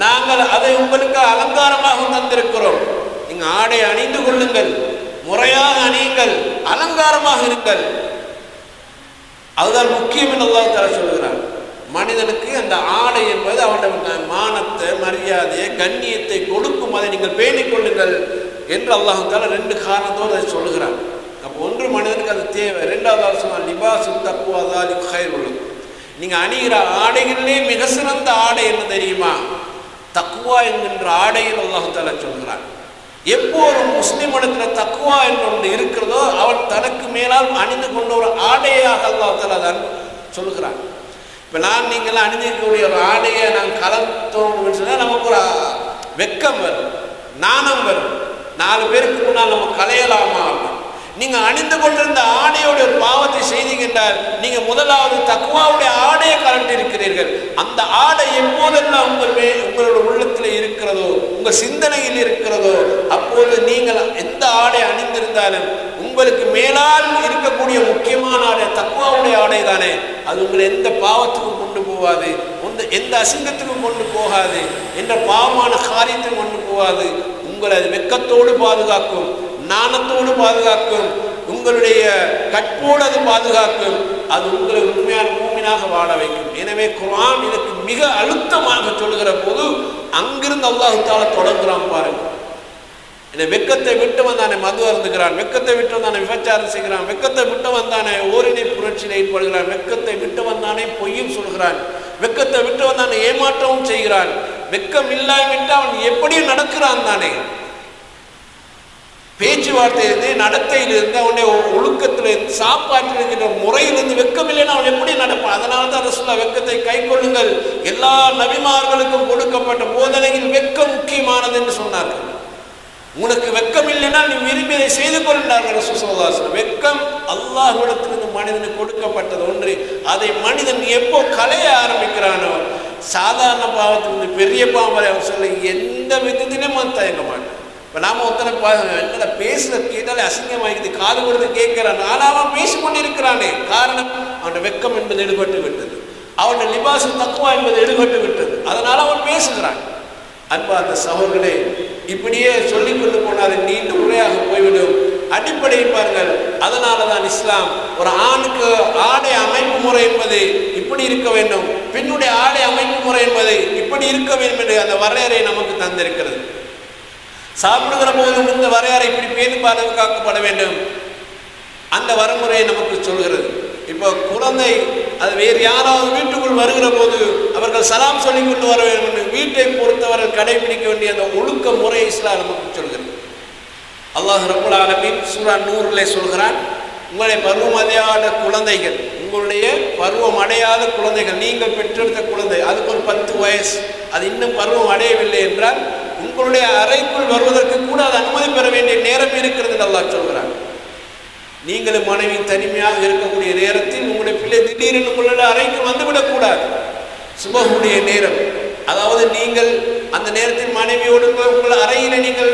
நாங்கள் அதை உங்களுக்கு அலங்காரமாக தந்திருக்கிறோம். நீங்க ஆடை அணிந்து கொள்ளுங்கள், முறையாக அணியுங்கள், அலங்காரமாக இருங்கள். அதுதான் முக்கியம் என்று அல்லாஹ் தஆலா சொல்கிறான். மனிதனுக்கு அந்த ஆடை என்பது அவனுடைய மானத்தை, மரியாதையை, கண்ணியத்தை கொடுக்கும். அதை நீங்கள் பேணிக் கொள்ளுங்கள் என்று அல்லாஹ் தஆலா ரெண்டு காரணத்தோடு அதை சொல்கிறான். அப்போ ஒன்று மனிதனுக்கு அது தேவை. ரெண்டாவது சொன்னால் லிபாசு தக்வா ஸாலிக கைருல். நீங்க அணிகிற ஆடைகளிலே மிக சிறந்த ஆடை என்ன தெரியுமா? தக்வா என்கின்ற ஆடையில் அல்லாஹ் தஆலா சொல்கிறான். எப்போ ஒரு முஸ்லிம் இடத்துல தக்வா என்று ஒன்று இருக்கிறதோ அவன் தனக்கு மேலால் அணிந்து கொண்ட ஒரு ஆடையாக அல்லாஹ் தஆலா தான் சொல்கிறான். இப்போ நீங்களாம் அணிஞ்சிக்கக்கூடிய ஒரு ஆடையை கலத்தோம்னு சொன்னால் நமக்கு ஒரு வெக்கம் வரும், நாணம் வரும். 4 பேருக்கு முன்னால் நம்ம கலையலாமா? நீங்கள் அணிந்து கொண்டிருந்த ஆடையோட ஒரு பாவத்தை செய்தீங்கன்றால் நீங்கள் முதலாவது தக்வாவுடைய ஆடையை கலட்டி இருக்கிறீர்கள். அந்த ஆடை எப்போதெல்லாம் உங்களோட உள்ளத்தில் இருக்கிறதோ, உங்கள் சிந்தனையில் இருக்கிறதோ, அப்போது நீங்கள் எந்த ஆடை அணிந்திருந்தாலும் உங்களுக்கு மேலால் இருக்கக்கூடிய முக்கியமான ஆடை தக்வாவுடைய ஆடை தானே. அது உங்களை எந்த பாவத்துக்கும் கொண்டு போகாது, எந்த அசிங்கத்துக்கும் கொண்டு போகாது, எந்த பாவமான காரியத்துக்கும் கொண்டு போகாது. உங்களை அது வெக்கத்தோடு பாதுகாக்கும், நாணத்தோடு பாதுகாக்கும், உங்களுடைய கற்போடு அது பாதுகாக்கும். அது உங்களை உண்மையான மூமினாக வாழ வைக்கும். எனவே குர்ஆன் இதற்கு மிக அழுத்தமாக சொல்லுகிற போது அங்கிருந்து அல்லாஹ் தஆலா தொடங்குறான் பாருங்க. இந்த வெக்கத்தை விட்டவன் தானே மது அருந்துகிறான், வெக்கத்தை விட்டவன் தானே விபச்சாரம் செய்கிறான், வெக்கத்தை விட்டவன் தானே ஓரினை புரட்சியில் ஈடுபடுகிறான், வெக்கத்தை விட்டவன் தானே பொய்யும் சொல்கிறான், வெக்கத்தை விட்டவன் தானே ஏமாற்றவும் செய்கிறான். வெக்கம் இல்லாவிட்டு அவன் எப்படியும் நடக்கிறான் தானே. பேச்சுவார்த்தையிலிருந்து, நடத்தையிலிருந்து, அவனுடைய ஒழுக்கத்திலிருந்து, சாப்பாட்டிலிருக்கின்ற முறையிலிருந்து வெக்கம் இல்லைன்னா அவன் எப்படி நடப்பான்? அதனால தான் ரசூலுல்லாஹ் வெக்கத்தை கை கொள்ளுங்கள், எல்லா நபிமார்களுக்கும் கொடுக்கப்பட்ட போதனையில் வெக்கம் முக்கியமானது என்று சொன்னார்கள். உனக்கு வெக்கம் இல்லைன்னா நீ விரும்பியதை செய்து கொள்கிறார்கள் ரசூலுல்லாஹி ஸல்லல்லாஹு அலைஹி வஸல்லம். வெக்கம் அல்லாஹ்விடத்திலிருந்து மனிதனுக்கு கொடுக்கப்பட்டது ஒன்று. அதை மனிதன் எப்போ கலைய ஆரம்பிக்கிறானோ, சாதாரண பாவத்திலிருந்து பெரிய பாவம் வரை அவர் சொல்ல எந்த விதத்திலையும் அவன் தயங்க மாட்டான். இப்போ நாம் ஒருத்தனை என்னடா பேசுகிறத கேட்டாலே அசிங்கமாகிது, காது கொடுத்து கேட்கிறான், ஆனால் அவன் பேசிக்கொண்டு இருக்கிறானே. காரணம் அவனுடைய வெக்கம் என்பது எடுபட்டு விட்டது, அவனுடைய லிபாசு தக்வா என்பது எடுபட்டு விட்டது. அதனால் அவன் பேசுகிறான். அன்பார்ந்த சகோதரர்களே, இப்படியே சொல்லிக் கொண்டு போனால் நீண்ட உரையாக போய்விடும். அடிப்படை பாருங்கள். அதனால தான் இஸ்லாம் ஒரு ஆணுக்கு ஆடை அமைப்பு முறை என்பது இப்படி இருக்க வேண்டும், பெண்ணுடைய ஆடை அமைப்பு முறை என்பது இப்படி இருக்க வேண்டும் என்று அந்த வரையறை நமக்கு தந்திருக்கிறது. சாப்பிடுகிற போதும் இந்த வரையறை இப்படி பேணி பாதுகாக்கப்பட வேண்டும், அந்த வரமுறையை நமக்கு சொல்கிறது. இப்போ குழந்தை அது வேறு யாராவது வீட்டுக்குள் வருகிற போது அவர்கள் சலாம் சொல்லி கொண்டு வர வேண்டும் என்று வீட்டை பொறுத்தவர்கள் கடைபிடிக்க வேண்டிய அந்த ஒழுக்க முறை இஸ்லாம் நமக்கு சொல்கிறது. அல்லாஹ் ரப்பல் ஆலமீன் சூரா நூறிலே சொல்கிறான், உங்களுடைய பருவமடையாத குழந்தைகள், உங்களுடைய பருவம் அடையாத குழந்தைகள், நீங்கள் பெற்றெடுத்த குழந்தை, அதுக்கு ஒரு 10 வயசு, அது இன்னும் பருவம் அடையவில்லை என்றால் உங்களுடைய அறைக்குள் வருவதற்கு கூட அது அனுமதி பெற வேண்டிய நேரம் இருக்கிறது என்று அல்லாஹ் சொல்கிறான். நீங்களும் மனைவி தனிமையாக இருக்கக்கூடிய நேரத்தில் உங்களுடைய பிள்ளை திடீரென்று உங்களுடைய அறைக்கு வந்துவிடக்கூடாது. சுபஹுடைய நேரம், அதாவது நீங்கள் அந்த நேரத்தில் மனைவியோடு உங்கள் அறையில் நீங்கள்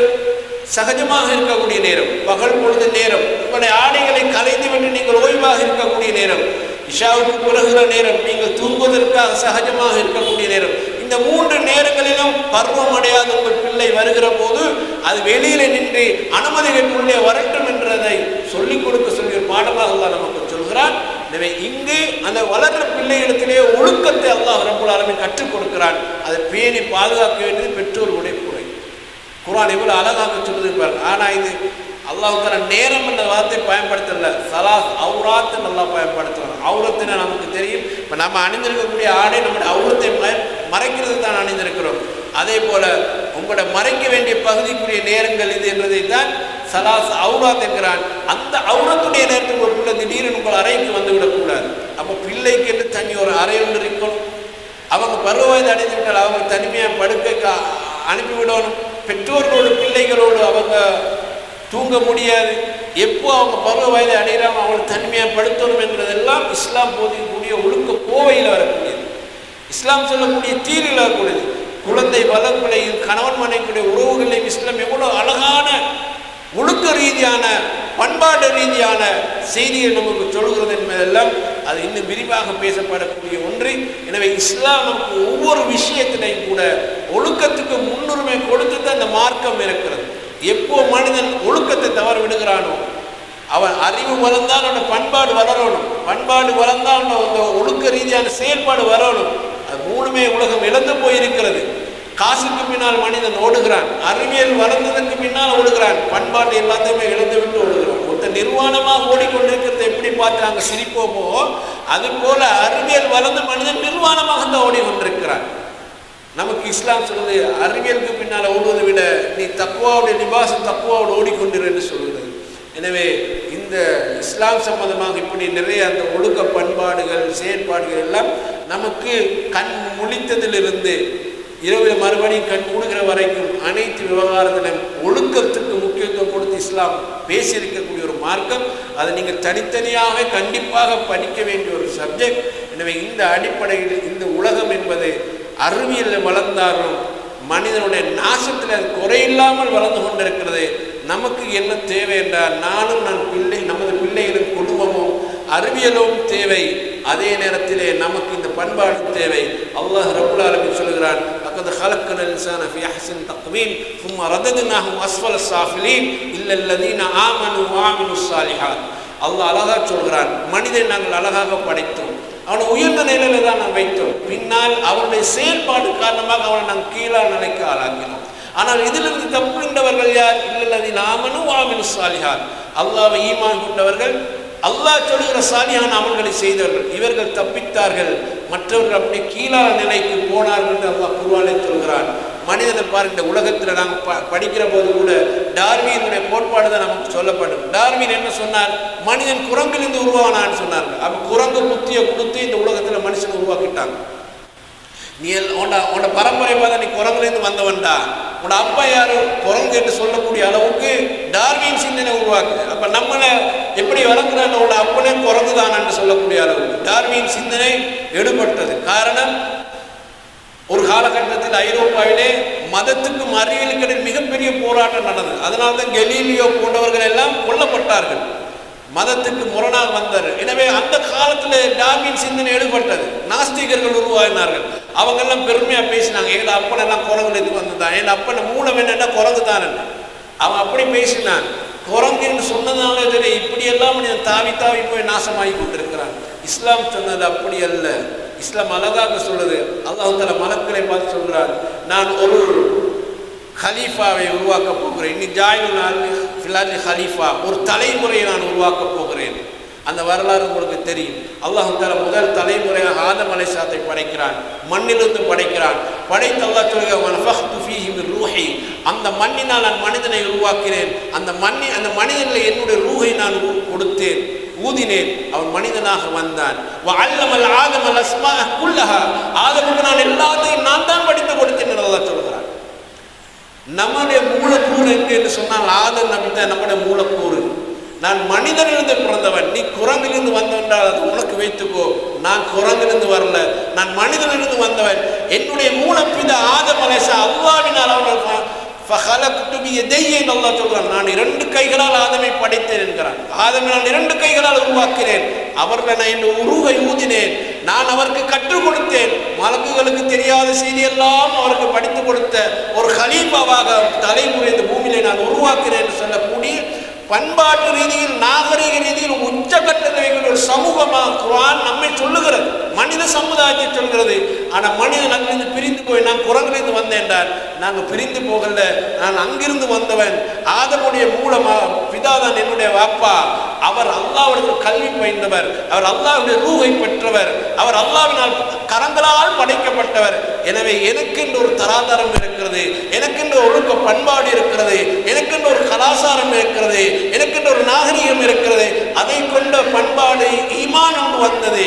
சகஜமாக இருக்கக்கூடிய நேரம், பகல் பொழுது நேரம், உங்களுடைய ஆடைகளை கலைந்துவிட்டு நீங்கள் ஓய்வாக இருக்கக்கூடிய நேரம், இஷாவுக்கு பிறகுற நேரம், நீங்கள் தூங்குவதற்காக சகஜமாக இருக்கக்கூடிய நேரம். இந்த 3 நேரங்களிலும் பருவம் அடையாத உங்கள் பிள்ளை வருகிற போது அது வெளியில நின்று அனுமதிகளுக்குள்ளே வரட்டும் என்றதை சொல்லிக் கொடுக்க சொல்லி பாடமாக அல்லாஹ் நமக்கு சொல்கிறான். எனவே இங்கு அந்த வளர்கிற பிள்ளைகளிடத்திலே ஒழுக்கத்தை அல்லாஹ் ரப்பல் ஆலமீன் கற்றுக் கொடுக்கிறான். அதை பேணி பாதுகாக்க வேண்டியது பெற்றோர்களுடைய குறை. குர்ஆன் எவ்வளவு அழகாக சொல்லியிருப்பார். ஆனால் இது அல்லாஹ் நேரம் என்ற வார்த்தை பயன்படுத்தல, சலாஸ் அவுராத் நல்லா பயன்படுத்துவாங்க. அவுரத்தினை நமக்கு தெரியும். இப்போ நம்ம அணிந்திருக்கக்கூடிய ஆடை நம்முடைய அவுரத்தை மறைக்கிறது தான் அணிந்திருக்கிறோம். அதே போல உங்களோட மறைக்க வேண்டிய பகுதிக்குரிய நேரங்கள் இது என்பதை தான் சலாஸ் அவுராத் என்கிறான். அந்த அவுரத்துடைய நேரத்துக்கு ஒரு பிள்ளை திடீர்னு உங்கள் அறைக்கு வந்து விடக்கூடாது. அப்போ பிள்ளைக்கு என்று தனி ஒரு அறை ஒன்று இருக்கணும். அவங்க பருவ வயது அடைந்து விட்டால் அவங்க தனிமையாக படுக்க அனுப்பிவிடணும். பெற்றோர்களோடு பிள்ளைகளோடு அவங்க தூங்க முடியாது. எப்போ அவங்க பருவ வயதை அடைகிறாங்க அவங்களை தனிமையாக படுத்தணும் என்றதெல்லாம் இஸ்லாம் போதிக்கக்கூடிய ஒழுக்க கோவையில் வரக்கூடியது, இஸ்லாம் சொல்லக்கூடிய தீரில் வரக்கூடியது. குழந்தை வளர்ப்புலையும் கணவன் மனைவியுடைய உறவுகளையும் இஸ்லாம் எவ்வளோ அழகான ஒழுக்க ரீதியான பண்பாடு ரீதியான செய்தியை நமக்கு சொல்கிறது என்பதெல்லாம் அது இன்னும் விரிவாக பேசப்படக்கூடிய ஒன்று. எனவே இஸ்லாம் நமக்கு ஒவ்வொரு விஷயத்திலையும் கூட ஒழுக்கத்துக்கு முன்னுரிமை கொடுத்து தான் அந்த மார்க்கம் இருக்கிறது. எப்போ மனிதன் ஒழுக்கத்தை தவறு விடுகிறானோ, அவன் அறிவு வளர்ந்தால் அவனோட பண்பாடு வளரணும், பண்பாடு வளர்ந்தால் அந்த ஒழுக்க ரீதியான செயல்பாடு வரணும். அது மூணுமே உலகம் இழந்து போயிருக்கிறது. காசுக்கு பின்னால் மனிதன் ஓடுகிறான், அறிவியல் வளர்ந்ததற்கு பின்னால் ஓடுகிறான், பண்பாடு எல்லாத்தையுமே இழந்து விட்டு ஓடுகிறான். ஒருத்த நிர்வாணமாக ஓடிக்கொண்டிருக்கிறத எப்படி பார்த்து நாங்கள் சிரிப்போமோ, அது போல அறிவியல் வளர்ந்த மனிதன் நிர்வாணமாக தான் ஓடிக்கொண்டிருக்கிறான். நமக்கு இஸ்லாம் சொல்வது அறிவியலுக்கு பின்னால் ஓடுவதை விட நீ தக்குவாவுடைய நிபாசம் தக்குவாவோடு ஓடிக்கொண்டிரு என்று சொல்கிறது. எனவே இந்த இஸ்லாம் சம்பந்தமாக இப்படி நிறைய அந்த ஒழுக்க பண்பாடுகள் செயற்பாடுகள் எல்லாம் நமக்கு கண் முழித்ததிலிருந்து இரவில் மறுபடியும் கண் மூடுகிற வரைக்கும் அனைத்து விவகாரத்திலும் ஒழுக்கத்துக்கு முக்கியத்துவம் கொடுத்து இஸ்லாம் பேசியிருக்கக்கூடிய ஒரு மார்க்கம். அதை நீங்கள் தனித்தனியாகவே கண்டிப்பாக படிக்க வேண்டிய ஒரு சப்ஜெக்ட். எனவே இந்த அடிப்படையில் இந்த உலகம் என்பது அறிவியலில் வளர்ந்தாலும் மனிதனுடைய நாசத்தில் அது குறையில்லாமல் வளர்ந்து கொண்டிருக்கிறது. நமக்கு என்ன தேவை என்றால் நமது பிள்ளைகளின் குடும்பமும் அறிவியலும் தேவை, அதே நேரத்திலே நமக்கு இந்த பண்பாடு தேவை. அல்லாஹ் ரப்புல் ஆலமீன் சொல்கிறான், லக்கத் ஹலக்னல் இன்சான ஃபீ அஹ்ஸனி தக்வீம் ثم رددناه أسفل السافلين إلا الذين آمنوا وعملوا الصالحات. அல்லாஹ் அழகாக சொல்கிறான், மனிதனை நாங்கள் அழகாக படைத்தோம், அவனை உயர்ந்த நிலையில தான் நாம் வைத்தோம், பின்னால் அவனுடைய செயல்பாடு காரணமாக அவனை நாங்கள் கீழான நிலைக்கு ஆளாக்கினோம். ஆனால் இதிலிருந்து தப்புகின்றவர்கள் யார்? இல்லல்லதீன ஆமனு வஅமிலு ஸாலிஹாத். அல்லாஹ்வை ஈமான் கொண்டவர்கள், அல்லாஹ் சொல்கிற சாலிஹான அமல்களை செய்தவர்கள், இவர்கள் தப்பித்தார்கள். மற்றவர்கள் அப்படி கீழான நிலைக்கு போனார்கள் என்று அல்லாஹ் குர்ஆனில் சொல்கிறான். மனிதனை பாருங்க, இந்த உலகத்தில் நாங்கள் படிக்கிற போது கூட டார்வினுடைய கோட்பாடு தான் நமக்கு சொல்லப்படும். டார்வின் என்ன சொன்னார்? மனிதன் குரங்கிலிருந்து உருவானான்னு சொன்னார்கள். அப்போ குரங்கு புத்தியை கொடுத்து இந்த உலகத்தில் மனுஷனை உருவாக்கிட்டாங்க. நீ உன்னோட பரம்பரை பார்த்தா நீ குரங்குலேருந்து வந்தவன்டா, உன்னோட அப்பா யாரு குரங்கு என்று சொல்லக்கூடிய அளவுக்கு டார்வின் சிந்தனை உருவாக்குது. அப்போ நம்மளை எப்படி வளர்க்குறாங்க, உன்னோட அப்பனே குரங்கு தானு சொல்லக்கூடிய அளவுக்கு டார்வின் சிந்தனை எடுபட்டது. காரணம், ஒரு காலகட்டத்தில் ஐரோப்பாவிலே மதத்துக்கும் அறிவியலுக்கு மிகப்பெரிய போராட்டம் நடந்தது. அதனால தான் கெலீலியோ போன்றவர்கள் எல்லாம் கொல்லப்பட்டார்கள், மதத்துக்கு முரணாக வந்தார். எனவே அந்த காலத்தில் டார்வின் சிந்தனை எடுபட்டது, நாஸ்திகர்கள் உருவாகினார்கள். அவங்கெல்லாம் பெருமையாக பேசினாங்க, எங்களை அப்பனெல்லாம் குரங்குலேருந்து வந்துதான், என் அப்பனை மூலம் என்னென்னா குரங்கு தான். அவன் அப்படி பேசினான். குரங்குன்னு சொன்னதால இப்படியெல்லாம் தாவி தாவி போய் நாசமாகி கொண்டிருக்கிறான். இஸ்லாம் சொன்னது அப்படி அல்ல. இஸ்லாம் அழகாக சொல்லுது. அல்லாஹ் தஆலா மலக்களை பார்த்து சொல்கிறார், நான் ஒரு ஹலீஃபாவை உருவாக்க போகிறேன். இன்னி ஜாயிலுல் ஃபில் அர்தி ஹலீஃபா, ஒரு தலைமுறையை நான் உருவாக்க போகிறேன். அந்த வரலாறு உங்களுக்கு தெரியும். அல்லாஹ் தஆலா முதல் தலைமுறையாக ஆதம் அலைஹிஸ்ஸலாத்தை படைக்கிறான், மண்ணிலிருந்து படைக்கிறான். படைத்து அல்லாஹ் சொல்கிறான், வனஃபஹ்து ஃபீஹி மின் ரூஹி, அந்த மண்ணினால் நான் மனிதனை உருவாக்கினேன், அந்த மனிதனில் என்னுடைய ரூஹை நான் கொடுத்தேன், ஊதினேன், அவன் மனிதனாக வந்தான். வஅல்லமல் ஆதமல் அஸ்மாஅ குல்லஹா, ஆதமுக்கு நான் எல்லாத்தையும் நான் தான் படித்து கொடுத்தேன் என்று அல்லாஹ் சொல்கிறான். நம்முடைய மூலக்கூறு என்று சொன்னால் ஆதம் நபி தான் நம்முடைய மூலக்கூறு. நான் மனிதனிலிருந்து பிறந்தவன், நீ குரங்கிலிருந்து வந்தவன்றால் அது உனக்கு வைத்துக்கோ. நான் குரங்கிலிருந்து வரல, நான் மனிதனிலிருந்து வந்தவன். என்னுடைய மூலப்பிதா ஆதம் அலைஹிஸ்ஸலாம் அல்லாஹ்வினால் அவர்கள் அல்லாஹ் சொல்றான், நான் 2 கைகளால் ஆதமை படைத்தேன் என்கிறான். ஆதமை நான் 2 கைகளால் உருவாக்கினேன், அவர்கள் நான் என் ரூஹை ஊதினேன், நான் அவருக்கு கற்றுக் கொடுத்தேன். மலக்குகளுக்கு தெரியாத செய்தியெல்லாம் அவருக்கு படித்து கொடுத்த ஒரு கலீஃபாவாக தலைமுறை இந்த பூமியிலே நான் உருவாக்கினேன் என்று சொல்லக்கூடிய பண்பாட்டு ரீதியில் நாகரிக ரீதியில் உச்சகட்டத்தை ஒரு சமூகமாக குர்ஆன் நம்மை சொல்லுகிறது, மனித சமுதாயத்தை சொல்கிறது. ஆனால் மனிதன் அங்கிருந்து பிரிந்து போய் நான் குரங்கிலிருந்து வந்தேன் என்றால், நாங்கள் பிரிந்து போகல, நான் அங்கிருந்து வந்தவன். ஆதமுடைய மூலமாக பிதாதான் என்னுடைய வாப்பா. அவர் அல்லாஹ்விடத்தில் கல்வி பயின்றவர், அவர் அல்லாஹ்வுடைய ரூஹை பெற்றவர், அவர் அல்லாஹ்வினால் கரங்களால் படைக்கப்பட்டவர். எனவே எனக்கென்று ஒரு தராதரம் இருக்கிறது, எனக்கென்று ஒழுக்க பண்பாடு இருக்கிறது, எனக்கென்று ஒரு கலாச்சாரம் இருக்கிறது, எனக்கென்று ஒரு நாகரிகம் இருக்கிறது. அதை கொண்ட பண்பாடு ஈமான் ஒன்று வந்தது.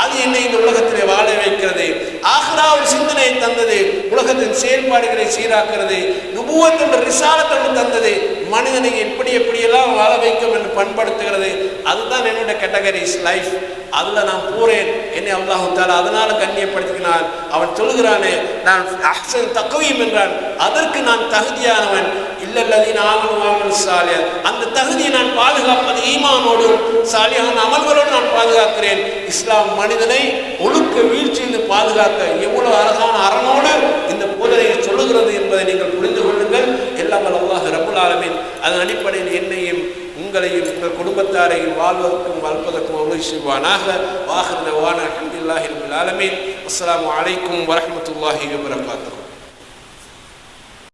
அது என்னை இந்த உலகத்திலே வாழ வைக்கிறது. ஆகிரா ஒரு சிந்தனையை தந்தது, உலகத்தின் செயல்பாடுகளை சீராக்கிறது. நுபுவத் என்ற ரிசாலத்தோடு தந்தது, மனிதனை எப்படியெல்லாம் வாழ வைக்கும் என்று பண்படுத்துகிறது. அதுதான் என்னுடைய கேட்டகரிஸ் லைஃப். அதில் நான் போறேன். என்னை அல்லாஹ் தஆலா அதனால கண்ணியப்படுத்தினான். அவன் சொல்கிறானே, நான் அஹ்சன் தக்வீம் என்றான், அதற்கு நான் தகுதியானவன். இல்லல்லதீன ஆமனு வஅமிலு ஸாலிஹாத், அந்த தகுதியை நான் பாதுகாப்பது ஈமானோடு சாலிஹான அமல்களோடு நான் பாதுகாக்கிறேன். இஸ்லாம் மனிதனை ஒழுக்க வீழ்ச்சியிலிருந்து பாதுகாக்க எவ்வளவு அழகான அரணோடு இந்த போதனையை சொல்லுகிறது என்பதை நீங்கள் புரிந்து கொள்ளுங்கள். எல்லாம் அல்லாஹ் ரப்புல் ஆலமீன் அதன் அடிப்படையில் என்னையும் உங்களையும் உங்கள் குடும்பத்தாரையும் வாழ்வதற்கும் வளர்ப்பதற்கும் உதவி செய்வானாக. வாஹிர் தஅவானா அல்ஹம்துலில்லாஹி ரப்பில் ஆலமீன். அஸ்ஸலாமு அலைக்கும் வரஹ்மத்துல்லாஹி வபரகாத்துஹு.